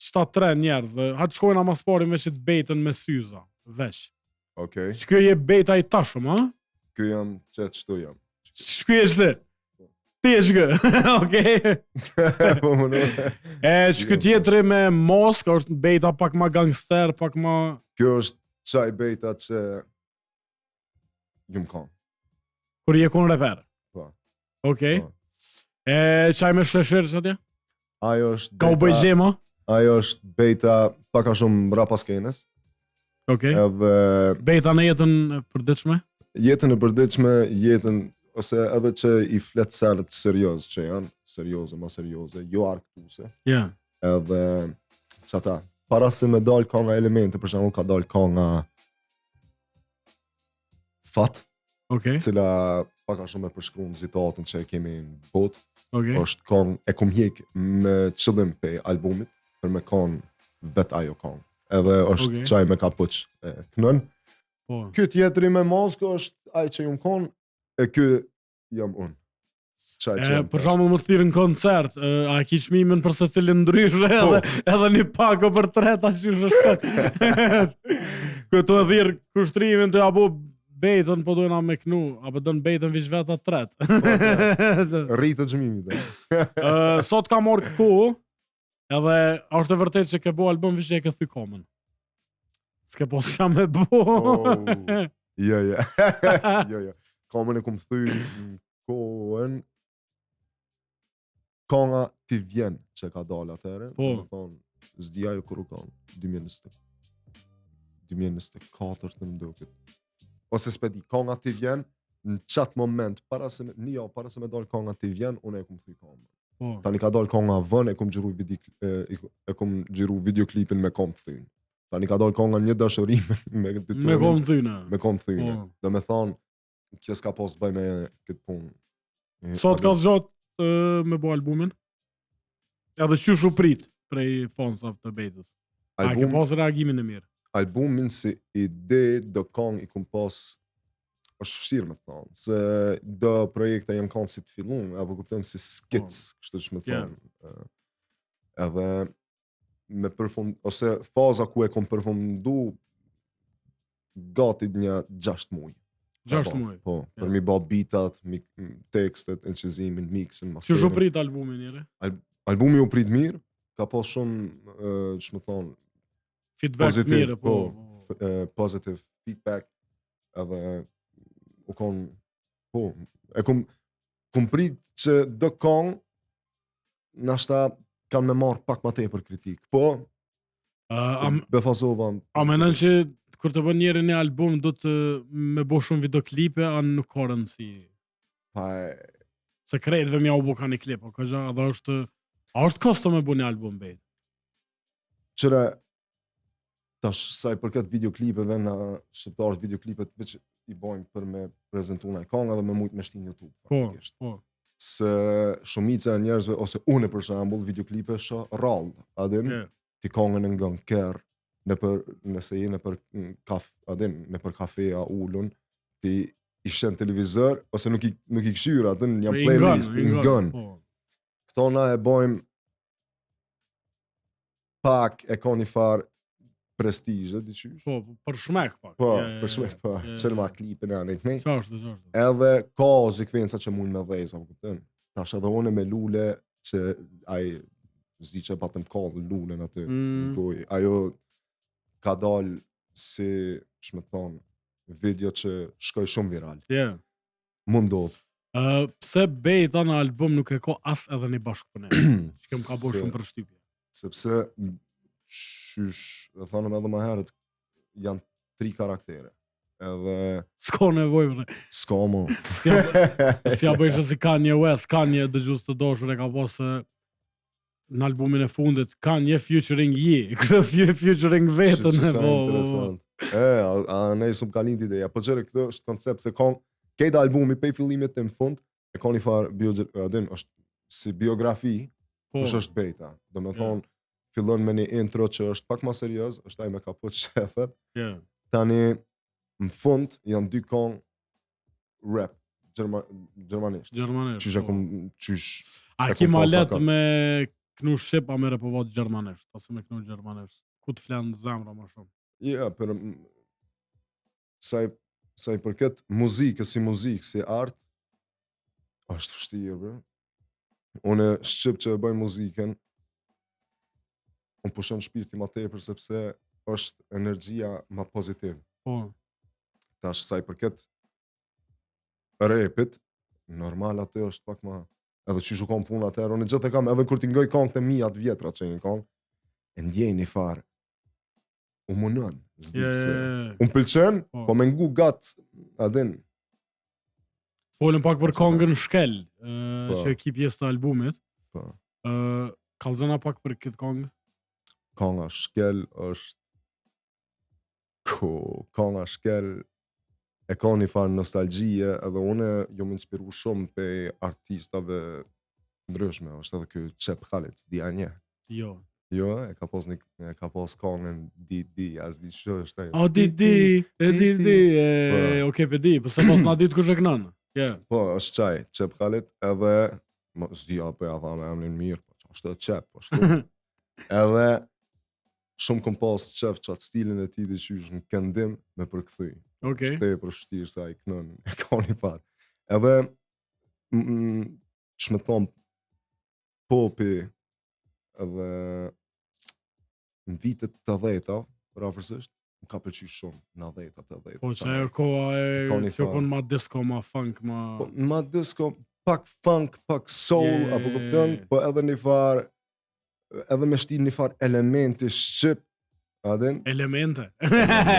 çta 3 njerëz. Ha të shkojnë mas pari me shit betën me syza, vesh. Okej. Ç'kjo je beta I tashëm, ha? Ky jam çet çto jam. Ç'ky je ti? Ti je kë. Okej. Po më. Ç'ky tjetri me mosk, është beta pak më gangster, pak më Kjo është çaj beta që jum kam. kur je kon reper. Po. Okej. Po. Çaj me sheshir çatje? Ajo është Ka u bëj gjema? Ajo është beta pak a shumë mbrapa skenës. Okej. Edhe Beta në jetën e përditshme? jetën e përditshme, jetën ose edhe që I flet selet serioz që janë, serioze, ma serioze, jo arktuse. Ja. Edhe çata, para se me dal ka nga elemente, për shembull ka dal ka nga Fat, Okej. cila pak a shumë e përshkruan zitatën që e kemi në botë. Okej. Është këngë e kom hjek me qëllim pe albumit për me kanë vet ajo këngë. Edhe është Okej. çaj me kapuç e knën. Po. Ky tjetri me moskë është ai që jum kon e ky jam unë. Çaj që jam Për tash. shembull më thirr në koncert, a ki çmimin për secilin ndryshe edhe një pako për 3 tash është shkët. Këto e thirr kushtrimin të apo betën po dojna me knu, apo don betën vish veta 3. Rritë xhmimit. Sot ka marrë kohë, edhe është e vërtet që ke bo album vish që e ke thy komën. S'ke po s'ka me bo. Jo, jo. Jo, jo. Komën e kom thy në kohën Konga ti vjen që ka dalë atëherë, Po. do të thonë, s'di ajo kur u kanë, 2024 të mdokët. Ose s'pedi, Konga ti vjen, në qatë moment, para se me dalë Konga ti vjen, unë e kom thy komën. Po. Tani ka dalë Konga vën, e kom gjiru videoklipin me kom thyn. Tani ka dalë Konga një dashuri me Me kom thyne. me kom thyne. Po. Do me thonë, kjo s'ka pas bëj me këtë punë. Sot ka zgjat me bo albumin. Edhe qysh u prit prej fansave të betës. A ke pas reagimin e mirë? Albumin si ide do këngë I kom pas është vështirë me thonë, se do projekte jem kanë si të fillun, apo kupton si skic, kështu që me thonë. Edhe me ose faza ku e kom përfundu gati një 6 muaj. 6 muaj. Po, për mi ba beatat, tekstet, inqizimin, mixin, Qysh u masterin. prit albumi njëre? Albumi u prit mirë, ka pas shumë, që më thonë, Feedback Positive, mirë, po. positive feedback, edhe u kon, po, e kom prit që do këngë, nashta kanë me marrë pak ma tepër kritik, po, befazova. A menon që kur të bën njëri një album do të me bo shumë videoklipe, a nuk ka rëndësi? Pa, Se krejtëve mja u bo ka një klip, o ka gja, edhe është, a është kosto me bo një album bejt? qëre, tash saj për këtë videoklipeve, na shqiptarës videoklipet veç I bojmë për me prezentu në këngë edhe me mujt me shtin YouTube. Po, faktikisht. po. Se shumica e njerëzve, ose une për shembull, videoklipe shë rallë, adin, ti këngën e nga në kërë, nëse je në për në për kafeja ullun, ti I shen televizor, ose nuk I këshyra, adin, jam playlist, I ngën. Këto na e bojmë pak e ka një farë prestigje, diqysh. Po, për shmek pak. Po, për shmek, po, qërë ma klipin e anë i Qashtu. Edhe ka sekvenca që mund me dhejza, kupton. Tash edhe une me lule që ai zdi që patëm kallë lulen aty. Ajo ka dalë si, shme thonë, video që shkoj shumë viral. Mund ndodh. Pse bejta në album nuk e ka as edhe një bashkëpunim? Që kem ka bo shumë përshtypje. Sepse, qysh, dhe thanëm edhe më herët, janë 3 karaktere. Edhe... S'ka nevoj, bre. S'ka mo. Si ja bëjshë si Kanye West, Kanye dëgjus të doshur e ka posë në albumin e fundit, Kanye featuring Ye, featuring vetën e bo. Interesant. A ne s'm ka lind ideja, po qëre këtë është koncept se kanë këtë albumi pej fillimit të në fund, e ka një farë është si biografi, Po. kush është Beta. Do me thonë, fillon me një intro që është pak ma serios, është ai me kaput shefet, Yeah. tani në fund janë 2 këngë rap, gjermanisht. Gjermanisht. Qysh e po. kom, qysh... A e ki kom ma posa let ka. me knu shqip a me repovat gjermanisht, ose me knu gjermanisht. Ku të flenë zemra më shumë? Ja, për sa i përket muzikës si muzikë, si art, është vështirë, bre. Unë shqip që e bëj muzikën, unë pushon shpirti ma tepër sepse është energjia ma pozitiv. Po. Tash sa i përket rapit, normal atë është pak ma edhe që shukon punë atëherë, unë gjithë e kam edhe kur t'i ngoj kongët e mija të vjetra që një kongë, e ndjej një farë, u munën, zdi pse. Unë pëlqen, Po. po me ngu gatë, adin, Folëm pak për kongën Shkel, Po. që e ki pjesë të albumit. po, Kallëzona pak për këtë kongë. konga Shkel është, konga Shkel e ka një farë nostalgjie, edhe une jom inspiru shumë pe artistave ndryshme, është edhe kjo Qep Khalid, di a nje. Jo. Jo, e ka pos kongën Di, as di që është ai. O, di, oke, pe di, pëse mos na ditë kush e kënën. Yeah. Po, është qaj, Qep Khalid, edhe, s'di apo ja tha me emrin mirë, po që është Qep, po shtu. Edhe, shumë kom pas qef qatë stilin e ti dhe që është në këndim me përkthy. Okej. Shte për shtirë sa i kënën, e ka një parë. Edhe, që me thonë, popi, edhe në vitet të dhejta, për afërsisht, më ka pëlqy shumë në dhejta të dhejta. Po që ajo koha Ka e një që farë. kon ma disco, ma funk, ma... Po, ma disco, pak funk, pak soul, Yeah. apo kupton, po edhe një farë, edhe me shti një farë elementi shqip, adin, Elemente.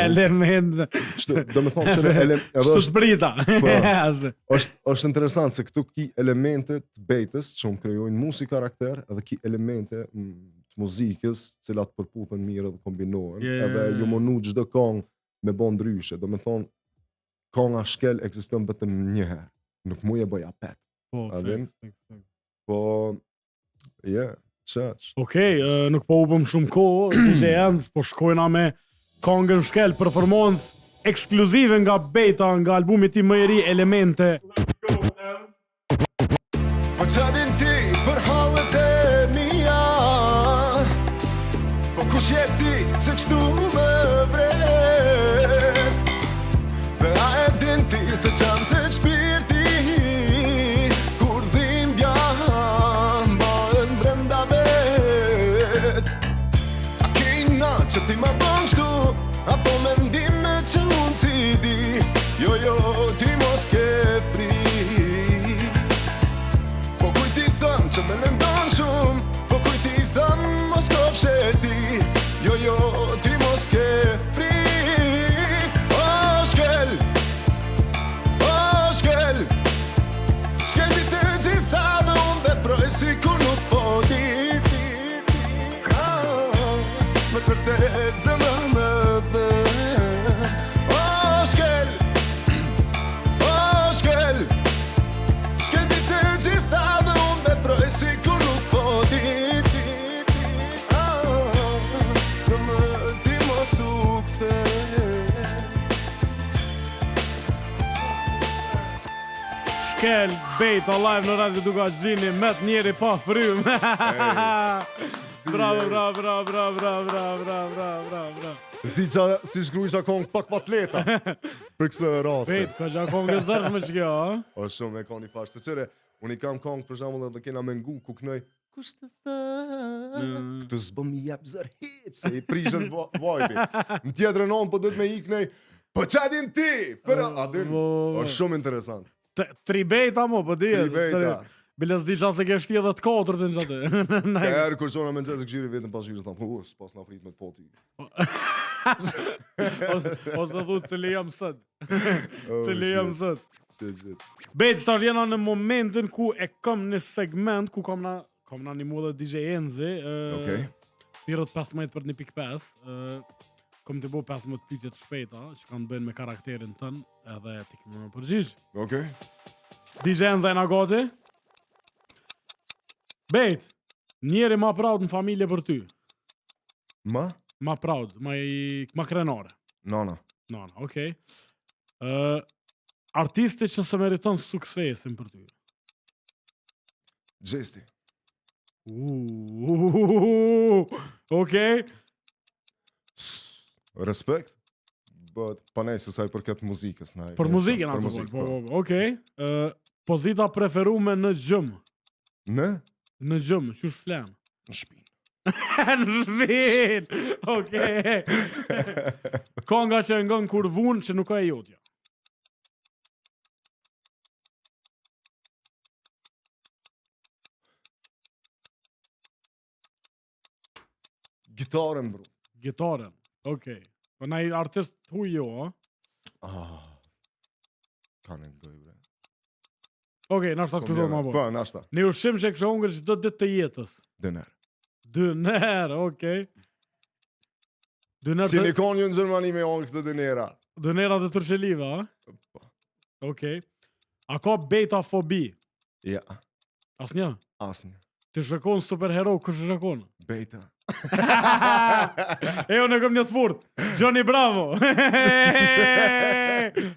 Elemente. që do me thonë që edhe Shtu është, shprita. Po. është interesant se këtu ki elemente të Betës që më krejojnë mu si karakter, edhe ki elemente të muzikës, cilat përputhen mirë dhe kombinohen, Yeah. edhe ju monu çdo këngë me bo ndryshe, do me thonë, kënga Shkel ekziston vetëm një herë, nuk mu e bëj apet, Po, A din? fake. po, qaq. Okej, nuk po upëm shumë kohë, DJ Enz, po shkojna me kongën Shkel, performancë ekskluzive nga Beta, nga albumi ti më i ri, Elemente. Po qa din ti për halët e mija, po kush je ti se kështu më vret, Pe a e din ti se qam thët shpirti, kur dhimbja mbarën brenda vet. A kejna që ti ma bën shtu, apo mendime që unë si di, jo, ti mos ke fri. Po kuj ti thëm që me mendon shumë, po kuj ti thëm mos kopshe ti, jo, ti mos ke fri. O Shkel, Shkel mi të gjitha dhe unë veproj si kur nuk po di. Me të vërtet zemra më dhe. O Shkel, Shkel mi të gjitha dhe unë veproj si kur nuk po di. Të më di mos u kthe. Shkel, Beta, live në Radio Dugaxhini, met njeri pa frym. Bravo. Zdi qa si shkrujqa kongë pak patleta, për kësë raste. Beta, ka gja kongë zërshme që kjo, ha? O shumë e ka një farë, se qëre, unë i kam kongë për shembull edhe kena me ngu ku knoj, kush të thë, këtë zbëm i jep zër hit, se i prishet vajbi. Në tjetërën onë po dhët me iknej, po qa din ti, për adin, o shumë interesant. Tri Beta mo, po di. Tri Beta. Biles di qa se ke shti edhe të katërt në qatë. Ka erë kur qona me nxezë këgjiri vetëm pas shvirë, thamë, s'pas na prit me të poti. Ose thu të le jam sët. Të le jam sët. Shit. Bejt, tash jena në momentin ku e kam një segment ku kam na një mua dhe DJ Enzi. Okej. Thirët 15 për 1.5. Kom të bo 15 pyetje të shpejta që kanë bëjnë me karakterin tën, edhe ti kemë më përgjigj. Okej. DJ Enzi e na gati? Bejt, njeri ma proud në familje për ty. Ma proud, ma krenare. Nana. Nana, okej. Artisti që se meriton suksesin për ty. Gjesti. Okej. Respekt. But panej se sa I përket muzikës. Për muzikën atë po. Okej. Pozita preferume në gjëm. Në gjëm, qysh flen? Në shpinë. Në shpinë. Okej. Konga që ngon kur vun që nuk ka e jotja. Gitaren, bro. Gitaren, okej. Po na I artist huj jo, a? Ka në ngoj, bre. Okej, nashta këtu ma bo. Po, nashta. Në ushqim që kështë hongër çdo ditë të jetës. Dëner. Dëner, okej. Si një konjë në Gjermani me hongër këtë dënera. Dënera të tërqelive, a? Po. Okej. A ka beta-fobi? Ja. Asnjë? Asnjë. Ti shrekon superhero, kështë shrekon? Beta. E unë e kom një të furt. Johnny Bravo.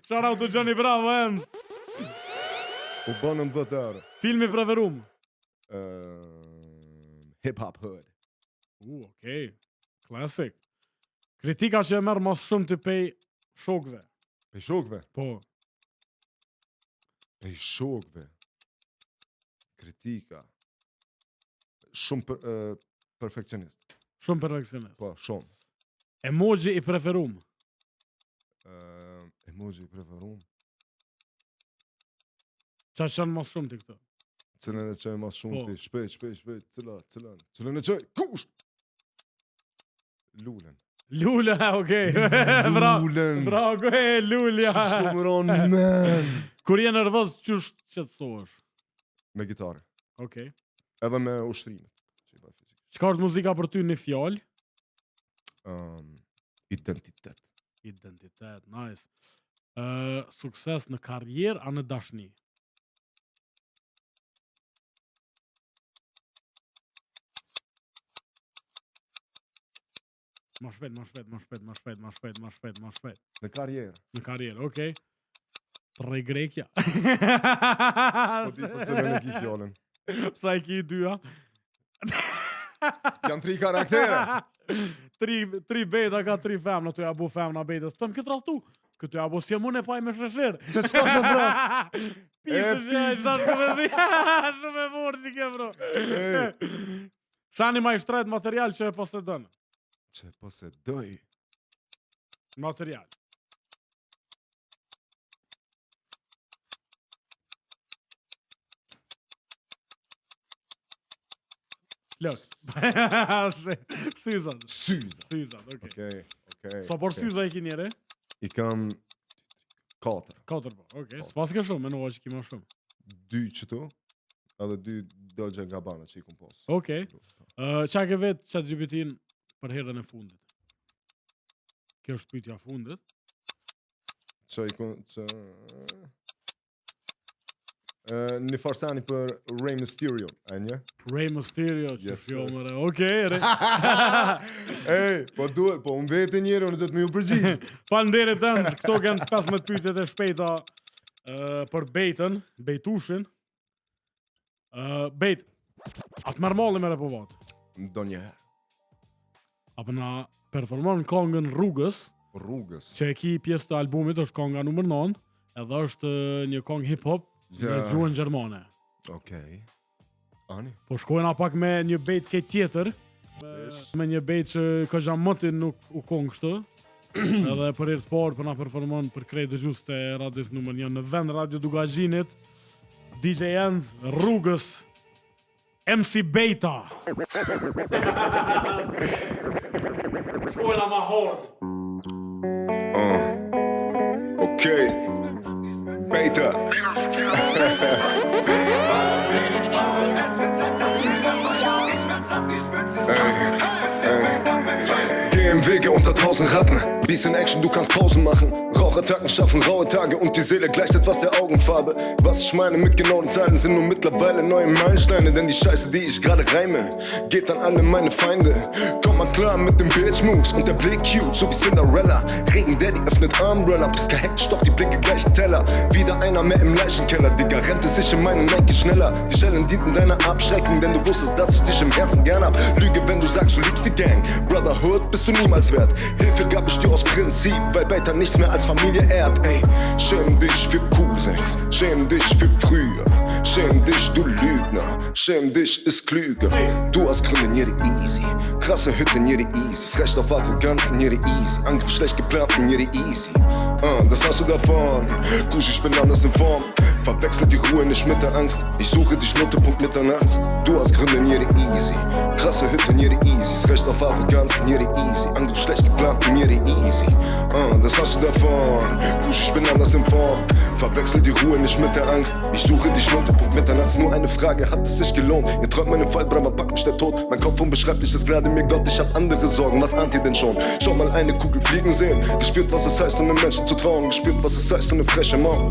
Shout out to Johnny Bravo, and. U bënën 10 euro. Filmi preferum? Hip Hop Hood. Okej. Classic. Kritika që e merr më shumë të pej shokëve. Pej shokëve? Po. Pej shokëve. Kritika. Shumë perfekcionist. Shumë perfekcionist. Po, shumë. Emoji I preferum? Emoji I preferum? Qa qënë më shumë të këtë? Cilën e qoj më shumë Po. ti? Shpejt, cilën e qoj? Kush? Lulen. Lula, okej. Bravo. Lulen. Bravo, Lulja. Shumë ron, man. Kur je nervoz, qysh qetësohesh? Me gitare. Okej. Edhe me ushtrimet. Çka është muzika për ty në fjalë? Identitet. Identitet, nice. Sukses në karrierë a në dashni? Ma shpejt. Në karrierë. Në karrierë, okej. Tre grekja. Po di për cilën e ki fjallën. Sa e ki dyja? Janë 3 karaktere. Tri beta ka 3 femna, të ja bu femna betës. Të më këtë ratu, këtë ja bu si e mune paj me shresher. Që qëta që dras? Pisë që e sa të me dhja, shumë e mërë që ke bro. Shani ma I shtrajt material që e posedon. Që posedoj. Material. Lëk. Syzat. Syzat, okej. Okej. Sa por syza I ki njere? I kam 4. 4 po, okej. S'pas ke shumë, menova që ki ma shumë. 2 qëtu, edhe 2 Dolce & Gabbana që I kom pos. Okej. Qa ke vetë ChatGPT-n për herën e fundit? Kjo është pyetja fundit. Që I kom... Një farsani për Rey Mysterio, e një? Rey Mysterio, që Yes, fjo sir. mëre. Okej, re. Ej, po duhet, po unë vete njëre, unë do të me ju përgjigj. Faleminderit tënë, këto kanë 15 pyetjet e shpejta për Bejtën, Bejtushin. Bejt, atë merr malli me repovat. Do njëherë. Apo na performon këngën Rrugës, Rrugës. që e ki pjesë të albumit, është kënga numër 9, edhe është një këngë hip-hop në gjuhën gjermane. Okej. Ani? Po shkojna pak me një bejt ke tjetër, me një bejt që Këxhamëti nuk u konë kështu, edhe për herë të parë për na performon për krejt dëgjues të radios numër 1 në vend Radio Dugazhinit, DJ Enz, Rrugës, MC Bejta. Shkojna ma hard. Okej. Bejta. Geh im Wege unter 1000 Ratten. Bisschen Action, du kannst Pausen machen. Rauch Rauchertagen schaffen raue Tage und die Seele gleicht etwas der Augenfarbe. Was ich meine mit genauen Zahlen sind nur mittlerweile neue Meilensteine, denn die Scheiße, die ich gerade reime, geht an alle meine Feinde. Komm mal klar mit den Bitch Moves und der Blick cute, so wie Cinderella. Regen Daddy öffnet Umbrella, bis gehackt, stoppt die Blicke gleich im Teller. Wieder einer mehr im Leichenkeller, Digga, rennte sich in meinen Nike schneller. Die Schellen dienten deiner Abschreckung, denn du wusstest, dass ich dich im Herzen gern hab. Lüge, wenn du sagst, du liebst die Gang. Brotherhood bist du niemals wert. Hilfe gab ich dir aus Prinzip, weil Bater nichts mehr als Familie ehrt. Ey, schäm dich für Cousins, schäm dich für früher. Schäm dich, du Lügner, schäm dich, ist klüger. Du hast Gründe, jede easy. Krasse Hütten, jede easy. Recht auf Arroganzen, jede easy. Angriff schlecht geplanten, jede easy. Das hast du davon. Kusch, ich bin anders in Form. Verwechsel die Ruhe nicht mit der Angst. Ich suche dich Punkt mitternachts. Du hast Gründe, jede easy. Krasse Hütten, jede easy. Recht auf Arroganzen, jede easy. Angriff schlecht geplanten, jede easy. Das hast du davon. Kusch, ich bin anders in Form. Verwechsel die Ruhe nicht mit der Angst. Ich suche dich Punkt mitternachts. Nur eine Frage, hat es sich gelohnt? Ihr träumt meinen Fallbrenner, packt mich der Tod. Mein Kopf unbeschreiblich ist gerade mir Gott. Ich hab andere Sorgen, was ahnt ihr denn schon? Schon mal eine Kugel fliegen sehen. Gespürt, was es heißt, einem Menschen zu trauen. Gespürt, was es heißt, eine freche Maul.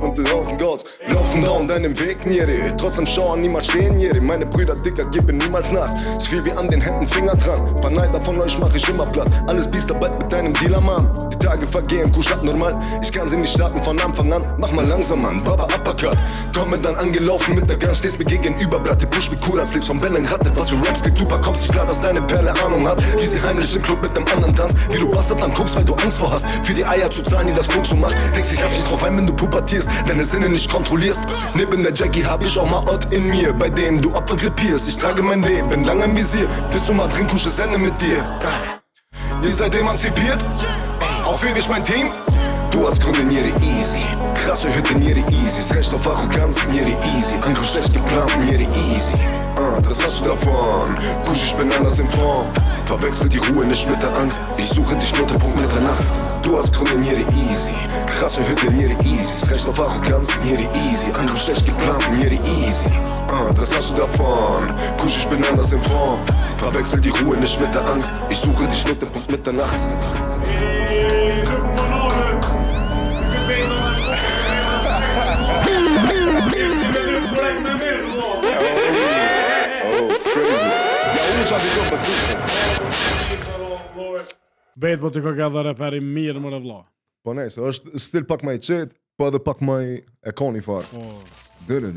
Und der Haufen Gods laufen down deinem Weg, Niere. Trotzdem schauern, niemals stehen, Niere. Meine Brüder, Dicker, geben niemals nach. So viel wie an den Händen Finger dran. Paar Neider von euch mach ich immer platt. Alles Biestarbeit mit deinem Dealer, Mann. Die Tage vergehen, Kusch abnormal. Ich kann sie nicht starten von Anfang an. Mach mal langsam, Mann, Baba Uppercut. Komme dann angelaufen mit der Gun, stehst mir gegenüber, Bratte, Push wie Kurats, lebst vom Bellen Ratte. Was für Raps geht, du kommst nicht klar, dass deine Perle Ahnung hat. Wie sie heimlich im Club mit dem anderen tanzt. Wie du Bastard dann guckst, weil du Angst vor hast. Für die Eier zu zahlen, die das Koks so macht. Denkst ich lass mich drauf ein, wenn du pubertierst. Deine Sinne nicht kontrollierst. Neben der Jackie hab ich auch mal Ort in mir, bei denen du Opfer krepierst. Ich trage mein Leben lang im Visier. Bis du mal drin kusches Ende mit dir. Ihr seid emanzipiert. Auf ewig mein Team. Du hast Gründe, jede easy. Krasse Hütte, jede easy. Recht auf Arroganz, jede easy. Angriff schlecht geplant, jede easy. Das hast du davon. Kusch, ich bin anders in Form. Verwechsel die Ruhe nicht mit der Angst. Ich suche dich Punkt mitternachts. Du hast Gründe, jede easy. Krasse Hütte, jede easy. Recht auf Arroganz, jede easy. Angriff schlecht geplant, jede easy. Das hast du davon. Kusch, ich bin anders in Form. Verwechsel die Ruhe nicht mit der Angst. Ich suche dich Punkt mitternachts. Bejt po t'i ka ka dhe reperi mirë më vlla. Po nejse, është stil pak më i qetë, po edhe pak më e koni farë. Po, Dere.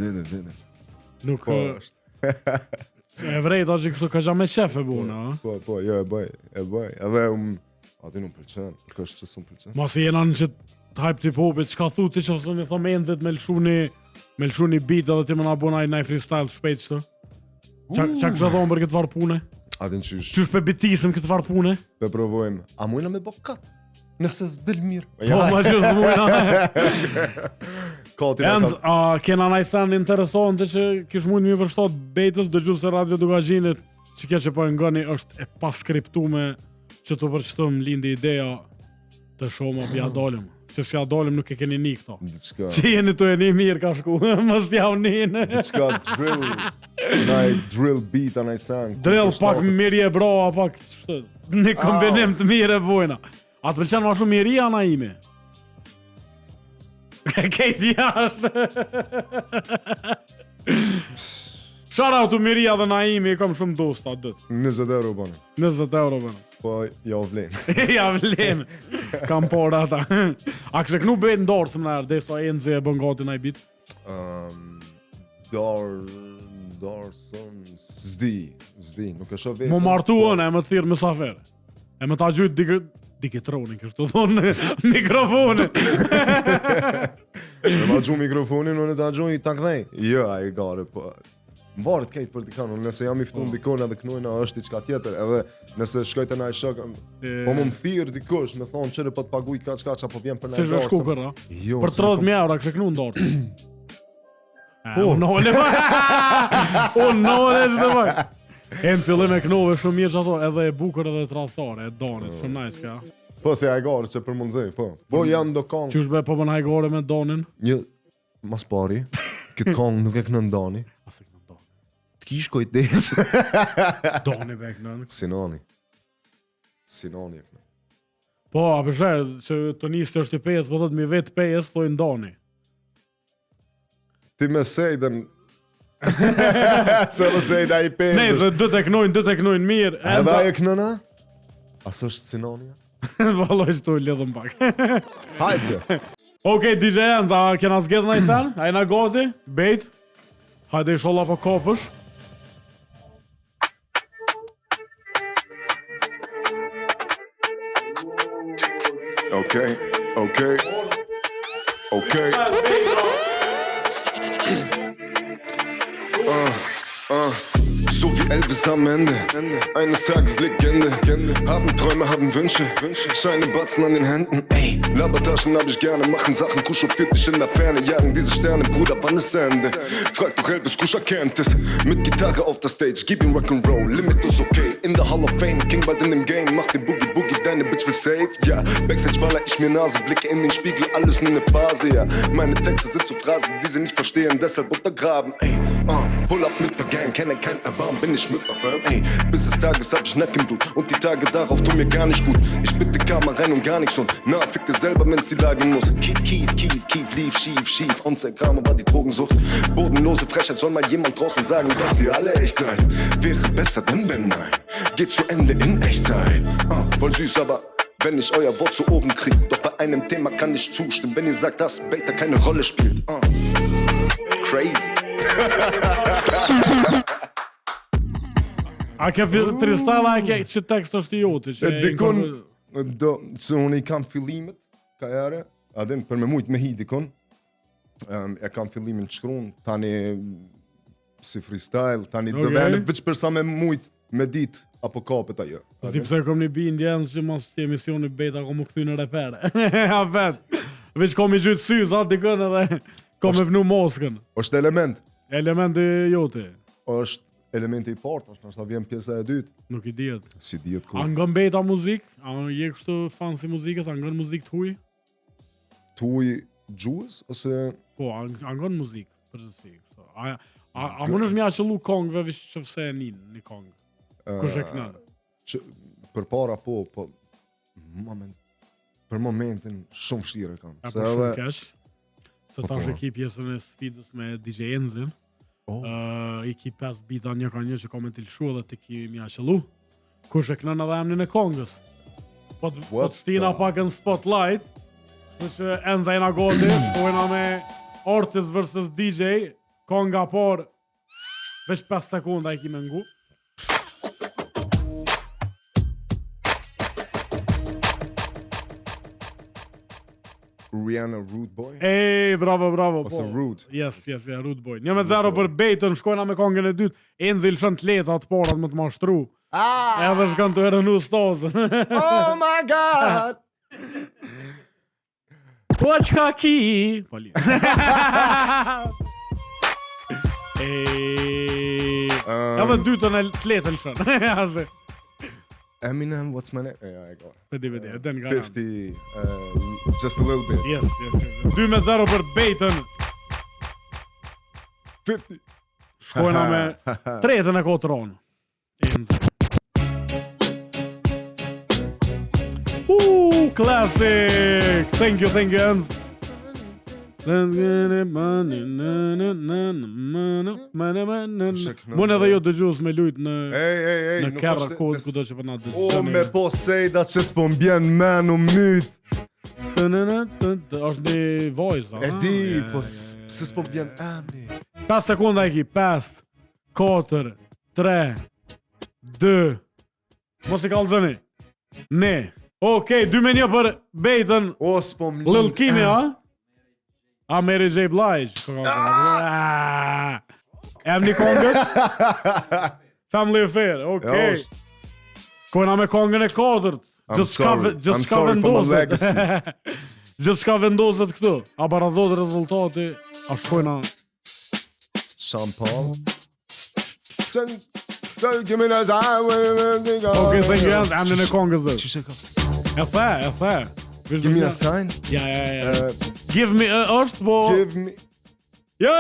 nuk Po është. e vrejt është kështu ka gja me shef e buna, a? Po, jo e bëj. Edhe aty nuk pëlqen, për kështë që s'u pëlqen. Masi jena në që hype tip hopit, çka thu ti që së një thomendit me lëshuni beat edhe ti më na bona naj freestyle shpejt që? Qa kështë dhonë për këtë varë pune? Atin qysh, Qysh pe bitisëm këtë varë pune? pe provojmë. A mujna me bo katë? Nëse s'del mirë. Po, ma që s'mujna. Kati And, na ka... kena naj sen interesante që kish mujnë mi përshtot bejtës dëgjus se Radio Dugazhinit që kjo që po e ngëni është e paskriptume që të përqëtëm lindi ideja të shoma pja dalim. Që s'ja dalim nuk e keni ni këto. Diçka, Që jeni të e një mirë ka shku, mës t'ja unin. diçka drill, naj drill beat, naj sang. Drill pak mirje broa, pak shtë, një kombinim të mirë e bojna. A të pëlqen ma shumë mirëja na ime? Kejt jashtë. Shout out to Miria dhe Naimi, kam shumë dosta dët. 20 euro bane. 20 euro bëna. Po, ja o vlen. Ja vlen. Kam por ata. A kështë knu bëjt ndarë së më nërë, dhe sa Enzi e bën gati naj bit? Darson, zdi, nuk e shoh vetë. Mu martu unë, e më të thirë mësafer. E më ta gjujt dikitronin, kështë të thonë mikrofonin. Me ma gju mikrofonin, unë ta gju i ta kthej. Jo, a i gare, po... Varet kejt për t'i kanë, nëse jam i ftun dikon edhe knujna është i qka tjetër, edhe nëse shkojtë na i shok, po më thirë dikush, me thonë qëre po t'paguj ka qka po vjen për Si na i shku kërra? Jo, Për 30.000 euro, kështë knu ndarë. Po. Unë nole, unë nole që të bëj. E në fillim e knove shumë mirë që ato, edhe e bukur edhe e tradhtare, e donit, shumë nice ka. Po se hajgare që për mundëzej, po. Po janë do kong. Qysh be po bën hajgore me donin? Një, mas pari, këtë kong nuk e kënën doni. Ase kënë donin. T'kish kojtes. Doni be kënën. Sinoni e kënën. Po, a përshë, që të nisë është i pejës, po thot mi vetë pejës, thojnë ndoni. Ti me sejdën... Se dhe sejda i pejës Ne, se dë të knojnë mirë. Edhe aje knëna? As është sinonja? Valoj që tu lidhëm pak. Hajtë! Okej, DJ Enza, kena zgjedh në i sen? A jena gati? Bejt? Hajde i sholla po kopësh. Okay. So wie Elvis am Ende, eines Tages Legende. Haben Träume, haben Wünsche, Scheine, Batzen an den Händen. Ey, Labertaschen hab ich gerne, machen Sachen, Kuscho führt mich in der Ferne, jagen diese Sterne, Bruder, wann ist Ende? Frag doch Elvis, Kuscha kennt es. Mit Gitarre auf der Stage, gib ihm Rock'n'Roll, Limit ist okay. In der Hall of Fame, King bald in dem Game, mach den Boogie, deine Bitch will safe, ja. Backstage baller ich mir Nase, blicke in den Spiegel, alles nur ne Phase, ja. Meine Texte sind so Phrasen, die sie nicht verstehen, deshalb untergraben, ey. Pull up mit der Gang, kenne kein Erbarmen, bin ich mit Erwerb, ey. Bis des Tages hab ich Nackenblut und die Tage darauf tun mir gar nicht gut. Ich bitte Karma rein und gar nichts und na, fick dir selber, wenn's die Lage muss. Kief, lief, schief, unser Karma war die Drogensucht. Bodenlose Frechheit, soll mal jemand draußen sagen, dass ihr alle echt seid. Wäre besser, denn wenn nein, geht zu Ende in Echtzeit. Voll süß, aber wenn ich euer Wort zu oben krieg, doch bei einem Thema kann ich zustimmen, wenn ihr sagt, dass Beta keine Rolle spielt. Crazy. A ke freestyle, a ke që tekst është i joti? Dikon, që unë i kam fillimet, ka ere, adem për me mujt me hi dikon, e kam fillimin të shkruan, tani si freestyle, tani dëvene, veç përsa me mujt me dit, apo kapet ajo. Si pse kom një bindje në që mos të emisioni Beta kom u këthy në repere. A vet, veç kom i gjytë sy, sa dikën edhe kom e vnu moskën. Është element. Elementi jote. Është elementi i partë, është nështë ta vjen pjesa e dytë. Nuk i dihet. Si dihet ku. A ngën Beta muzik? A je kështu fan si muzikës? A ngën muzik të huj? Të huj gjuhës, ose... Po, a ngën muzik, përgjithësi. A mund është mja qëllu kongve vish që fse e një kongë? Kush e kënë? Për para po, për momentin shumë vështirë kam. A për shumë kesh? Se tash e ki pjesën e sfidës me DJ Enzin. I ki 5 bita një ka një që ka me të lëshu edhe të ki mja qëllu. Kush e kënën edhe emnin e kongës. Po të shtina pak në spotlight, që Enza jena goti, shkojna me artist versus DJ, konga por, veç 5 sekunda i ki me ngu. Rihanna Rude Boy. Ej, bravo. Ose Rude. Yes, Rude Boy. 1-0 për Bejtën, shkojna me kongën e dytë. Enzi lëshën të leta të parat më të mashtru. Edhe shkën të erënu stazën. Oh my god! Po qka ki? Pali. Edhe dytën e të letë lëshën. Eminem, what's my name? Ja, I got it. Vedi, e den garan. 50, just a little bit. Yes. 2-0 për Bejtën. 50. Shkojna me tretën e kotëron. Enza. Classic! Thank you, Enza. Mune edhe jo dëgjus me lujt në kërra kod ku do që përna dëgjus. O me po sejda që s'po mbjen men u myt. është një voice, E di, po se s'po mbjen emni. 5 sekunda e ki, 5, 4, 3, 2, mos i kalzëni. Ne. Okej, 2-1 për Bejtën. O s'po mbjen Lil Kimi, a? A Mary J. Blige. Emni kongët? Family Affair, okej. Kojna me kongën e kodërt. I'm sorry for my legacy. Gjithë shka vendosët këtu. A barazot rezultati. A shkojna... Sean Paul. Okej, thank you, emnin e kongës dhe. Qishe ka? E the. Give me a sign. Ja. Give me, është po... Give me... Jo,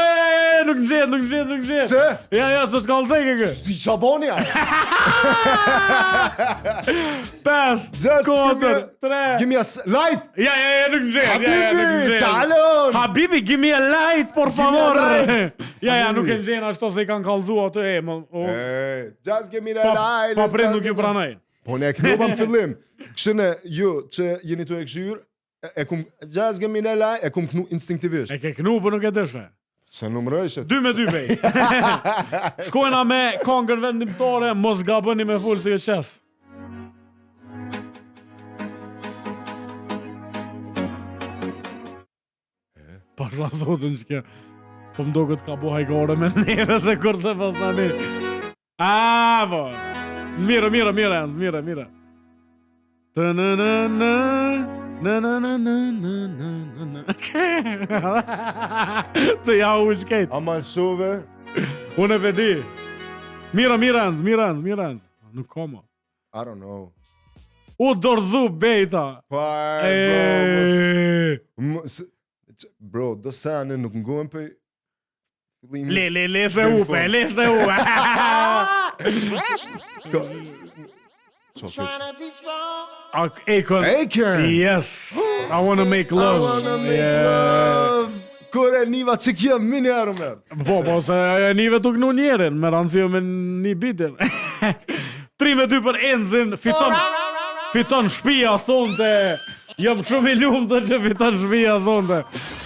nuk nxjet. Pse? Ja, s'të kallzej kë. Ti çaboni ja. 5, Just 4, 3. Give me a light. Ja, nuk nxjet. Habibi, talon. Habibi, give me a light, por me a favor. light. Ja, nuk e nxjen ashtu se i kanë kallzu atë Just give me that light. Pa prind nuk ju pranoj. Po ne këtu në fillim. Kështu ju që jeni tu e këshyr, e kum just give me that light, e kum knu instinktivisht. E ke knu, po nuk e dëshë. Se numërojshe. 2-2 bej. Shkojna me kongën vendimtare, mos gabëni me full si e qes. Pasha thotën që kjo, po më doket ka bo hajgore me neve se kurse pas tani. Po. Mira. Të ja u shkejt. Ama shove. Unë e vedi. Mira. Nuk koma. I don't know. U dorzu bejta. Pa, bro, do sane nuk ngohen për fillimi. Le se u. Akon. Yes. I wanna make love. Kore niva që kjo mini armer. Po, se e nive tuk në njerën, me rancjo me një bitin. 3-2 për Enzin, fiton shpia, thonte. Jam shumë i lumtur që fiton shpia, thonte.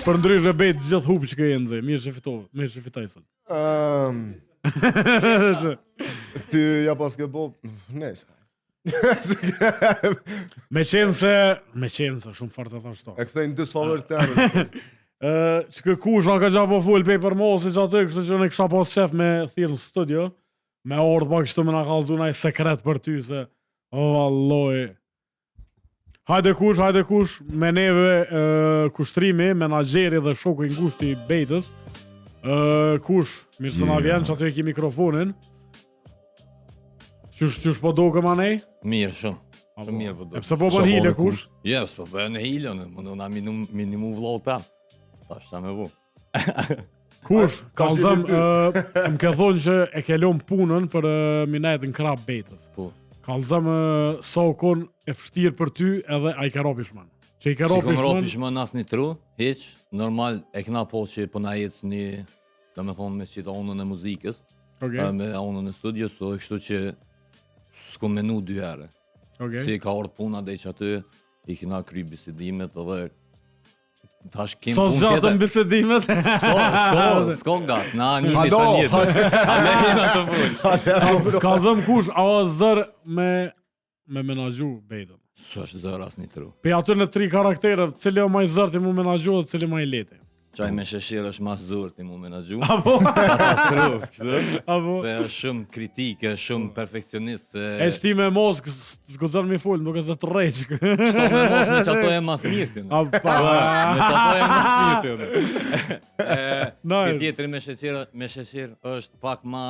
Për ndryshe bejt gjithë hub që ke Enzi, mirë që fitaj sot. Ty ja pas ke bo, nese. Me qenë se shumë fort e thashto. E këthejnë disfavor të tërë. Që kë kush nga ka gjapo full pej për mosi që aty, kështë që në kësha pas shef me thirë në studio, me orë pa kështu me nga kalzu naj sekret për ty se, valloj. Hajde kush, me neve kushtrimi, menagjeri dhe shoku i ngushti i bejtës. Kush, mirë se na vjen që aty e ki mikrofonin. Qysh po do këma nej? Mirë shumë. Shumë mirë po do. E pëse po bën hile kush? Ja, s'po bën hile, më na minimu vllau tem. Tash sa me vu. Kush? Ka si Kalzëm, ty. më ke thonë që e ke lom punën për minajtën krap bejtës. Po. Kalzëm, sa u kon e fështirë për ty edhe a i ke ropish man. Që i ke Si kom ropish ropish më nas një tru, hiq, normal e kna po që po na jetës një, dhe me thonë me qita onën e muzikës, me onën e studios, so kështu që s'kom menu 2 herë. Si ka orë puna dhe që aty, i kina kry bisedimet edhe tash kim Sa pun zgjatën bisedimet? S'ko gat, na një mitan jetë. Ale jena të full. Kalzëm kush, a o zër me menagju bejtën. Së është zër as një tru. Pe aty në 3 karaktere, cili o maj zër ti mu menagju dhe cili maj leti. Qaj me sheshir është mas zur ti mu menagju. Apo? Katastrofë, kështu? Apo? Se është shumë kritike, shumë perfekcionist. E shti me mosk, s'ko zërë mi full, nuk e zë të rejqë. Shto me mos me qato e mas mirë ti. Apo? Me qato e mas mirë ti. Nice. Këtë tjetëri me sheshir është pak ma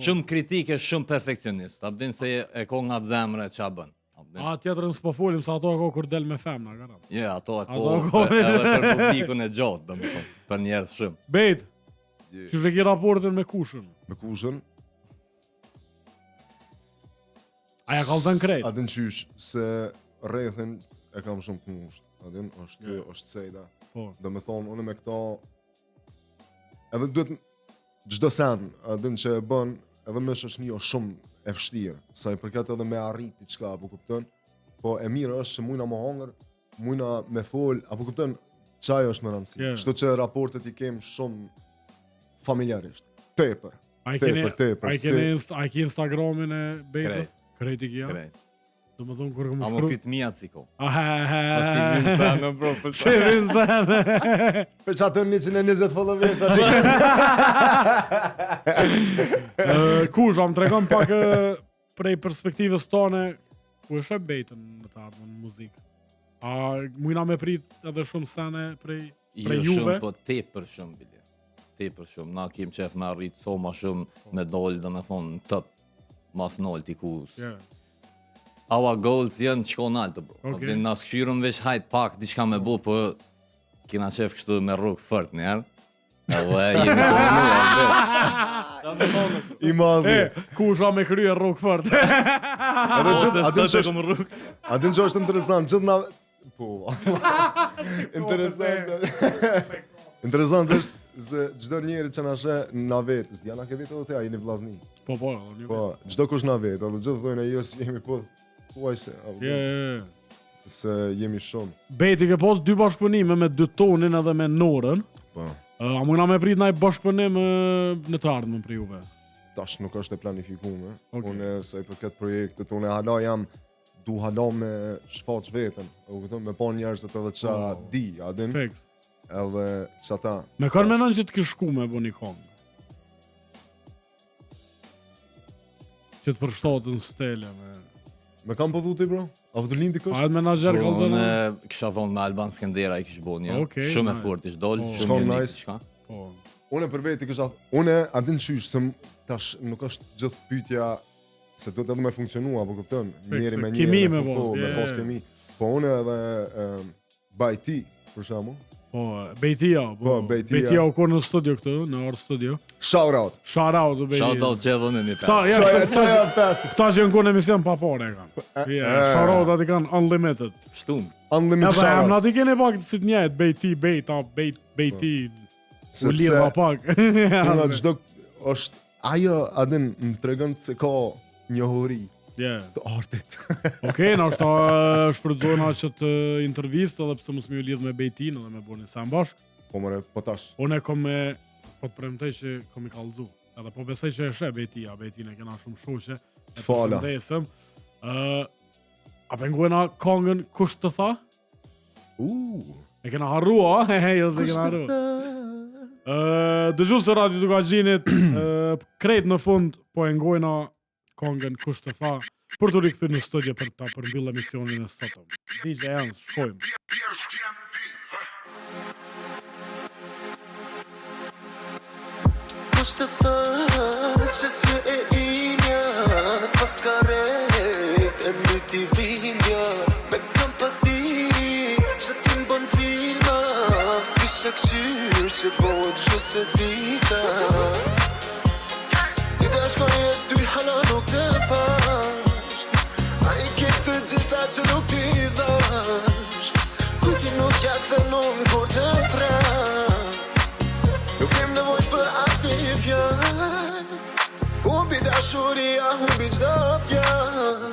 shumë kritike, shumë perfekcionist. Abdin se e ko nga zemre qa bën. A tjetërën s'po folim, sa ato e ko kur del me femna, garat. Ja, ato e Ato ko ko- edhe për publikun e gjotë, dhe më thonë, për njerës shumë. Bejt, që shë raportin me kushën? Me kushën. Aja kalzën krejt? Adin qysh, se rrethin e kam shumë kmusht. Adin, është kjo, është sejda. Po. Dhe me thonë, unë me këta... Edhe duhet gjdo sen, adin që e bën, edhe më është një shumë e vështirë. Sa i përket edhe me arriti qka, apo kuptën. Po e mirë është që mujna më hangër, mujna me fol, apo kuptën, qaj është më rëndësi. Yeah. Shto që raportet i kem shumë familjarisht. Tepër. A i keni Tepër. a i ki Instagramin e bejtës? Krejt. Krejt i kja? Krejt. Do më thonë kur këmë A më shkru? kytë mijat si ko. Aha, A si vinë sa në bro, për Si vinë zanë. Për që atën 120 followers, a që Kush, am tregon pak prej perspektivës tone, ku e shep bejtën në të ardhën në muzikë? A mujna me prit edhe shumë sene prej Jo juve? shumë, po tepër shumë, bile. Tepër shumë. Na kem qef me arrit so ma shumë me dollë dhe me thonë në top. Mas nolë t'i ku. Yeah. Awa goals janë qko naltë, bro. Okej. Okay. Na s'këshyrëm veç hajt pak, diçka me bu, po kina qef kështu me rrugë fërt njerë. Jemi komunuar. I madhi. Ku usha me krye rrugë fort. Edhe adin që është interesant, gjithë na... Po, interesant. Interesant është se çdo njeri që na sheh na vet, s'djana ke vetë edhe te ai në vllazni. Po. Po, çdo kush na vet, edhe gjithë thonë jo jemi po thuajse. Se jemi shumë. Beti ke pas 2 bashkëpunime me 2 tonin edhe me Norën. Po. A mundna me prit ndaj bashkëpunim në të ardhmen për juve? Tash nuk është e planifikuar. Okay. Unë sa i përket projektit, unë hala jam du hala me shfaq veten, u kupton, me pa njerëzit edhe ça di, a din? Fix. Edhe çata. Me kanë menon që të kish shku me bëni kongë. Që të përshtatën stele me... Me kam pëdhu ti, bro? A vë të lindi kush? A edhe menager kanë zënë? Unë kisha thonë me Alban Skendera i kish bo një. Okej, Shumë e nice. fort ish dol, Po. shumë Shkon unik nice. shka. Po. Unë për veti kisha... Unë adin qysh, se tash nuk është gjithë pyetja se duhet edhe me funksionu, apo kupton? Njeri me njeri. Kimi me po, boss, me pas kemi. Po unë edhe Bajti, për shembull. Po, Bejtia. Po, Bejtia. Bejtia u konë në studio këtu, në Art Studio. Shout out. Shout out to Bejtia. Shout out që edhe me mi Këta, pes. ja, Çaja pesë. këta që në konë emision pa pare kanë. Shout out ati kanë unlimited. Shtum. Unlimited Edhe shout emna out. ti keni pak si të njëjtë, Bejti, Bejta, Bejti, u lidha pak. Unë çdo është ajo adin më tregon se ka njohuri Yeah. të artit. Okej, na është shfrytëzojna që të intervistë edhe pse mos më u lidh me Bejtin edhe me bëni sa bashk. Po more, po tash. Unë kom me po të premtoj që kom i kallëzu. Edhe po besoj që e sheh Bejtia, Bejtin e kena shumë shoqe. Të fala. Përshëndesëm. A penguena kongën kush të tha? E kena harrua, jo se kena harrua. Dëgjues të Radio Dugaxhinit, krejt në fund po e ngojna kongën kush të tha për të rikthyer në studio për ta përmbyll emisionin e sotëm. DJ Ernst, shkojmë. Kush të thë që si e imja pas ka rejt e myti dhindja me kam pas dit që ti m'bon filma s'ti shak qyr që bëhet kështu se dita i da shkoj e ty hala nuk të pash a i këtë gjitha që nuk t'i dhash ku ti nuk ja këthenon kur të trash nuk kem nevoj për asnjë fjalë humbi dashuria, humbi çdo fjalë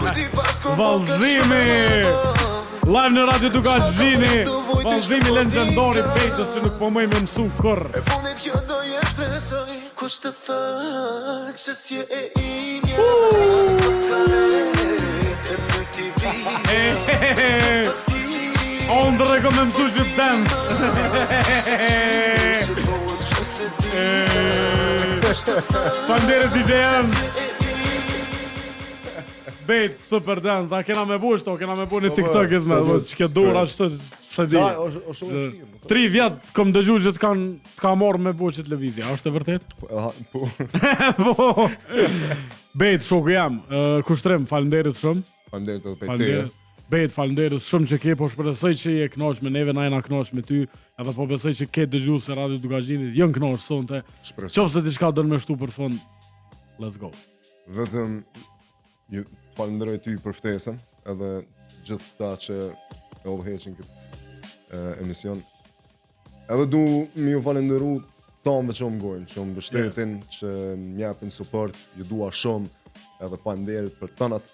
ku ti pas kom Vallëzimi! Live në Radio Dugaxhini, vallëzimi legendari Bejtës që nuk po më me mësu kurr. e fundit kjo do je shpresoj kush të tha që si e imja pas ka rejt e myti dhindja pas ti On the rego me mësu që të dance. që bëhet kështu se dita Faleminderit DJ Ernst. Bejt, super dance, a kena me bush to, kena me bu një TikTok-is me, që ke dur ashtë, se di. Sa është shumë e vështirë. 3 vjet kom dëgju që t'ka marrë me bush televizja, është e vërtet? Po. Po. Bejt, shoku jam, kushtrim, faleminderit shumë. Faleminderit edhe për te. Faleminderit. Bejt, faleminderit shumë që ke, po shpresoj që je kënaq me neve, na jena kënaq me ty, edhe po besoj që ke dëgjues se Radio Dugaxhinit janë kënaq sonte. Shpresoj. Qofse diçka do të më shtu për fund, let's go. Vetëm ju falenderoj ty për ftesën, edhe gjithë ta që e udhëheqin këtë emision. Edhe du mi ju falenderu tamve që më gojnë, që më mbështetin, që më japin support, ju dua shumë, edhe falenderit për tënat.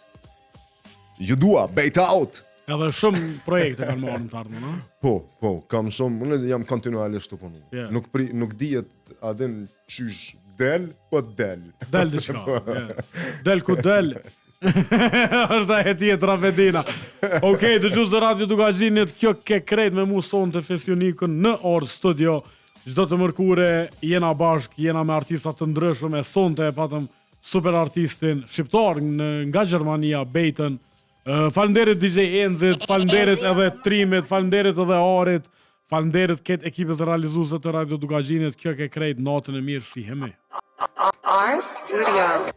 Ju dua, bait out! Edhe shumë projekte kanë marrë në të ardhmen, a? Po, kam shumë, unë jam kontinualisht të punu. Yeah. Nuk dihet adin qysh del, po del. Del diçka. Yeah. Del ku del. Është e tjetra Fedina. Okej, dëgjues të Radio Dugaxhinit, kjo ke krejt me mu sonte Fesjonikën në Art Studio. Çdo të mërkure jena bashk, jena me artista të ndryshëm, e sonte e patëm super artistin shqiptar nga Gjermania, Bejtën. Falenderit DJ Enzit, falenderit edhe Trimit, falenderit edhe Arit, falenderit këtë ekipit realizuese të Radio Dugaxhinit, kjo ke krejt natën e mirë, shihemi. Our studio.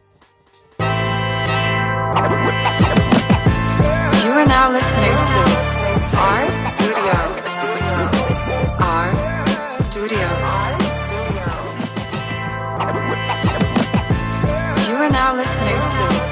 You are now listening to Our Studio. Our Studio. to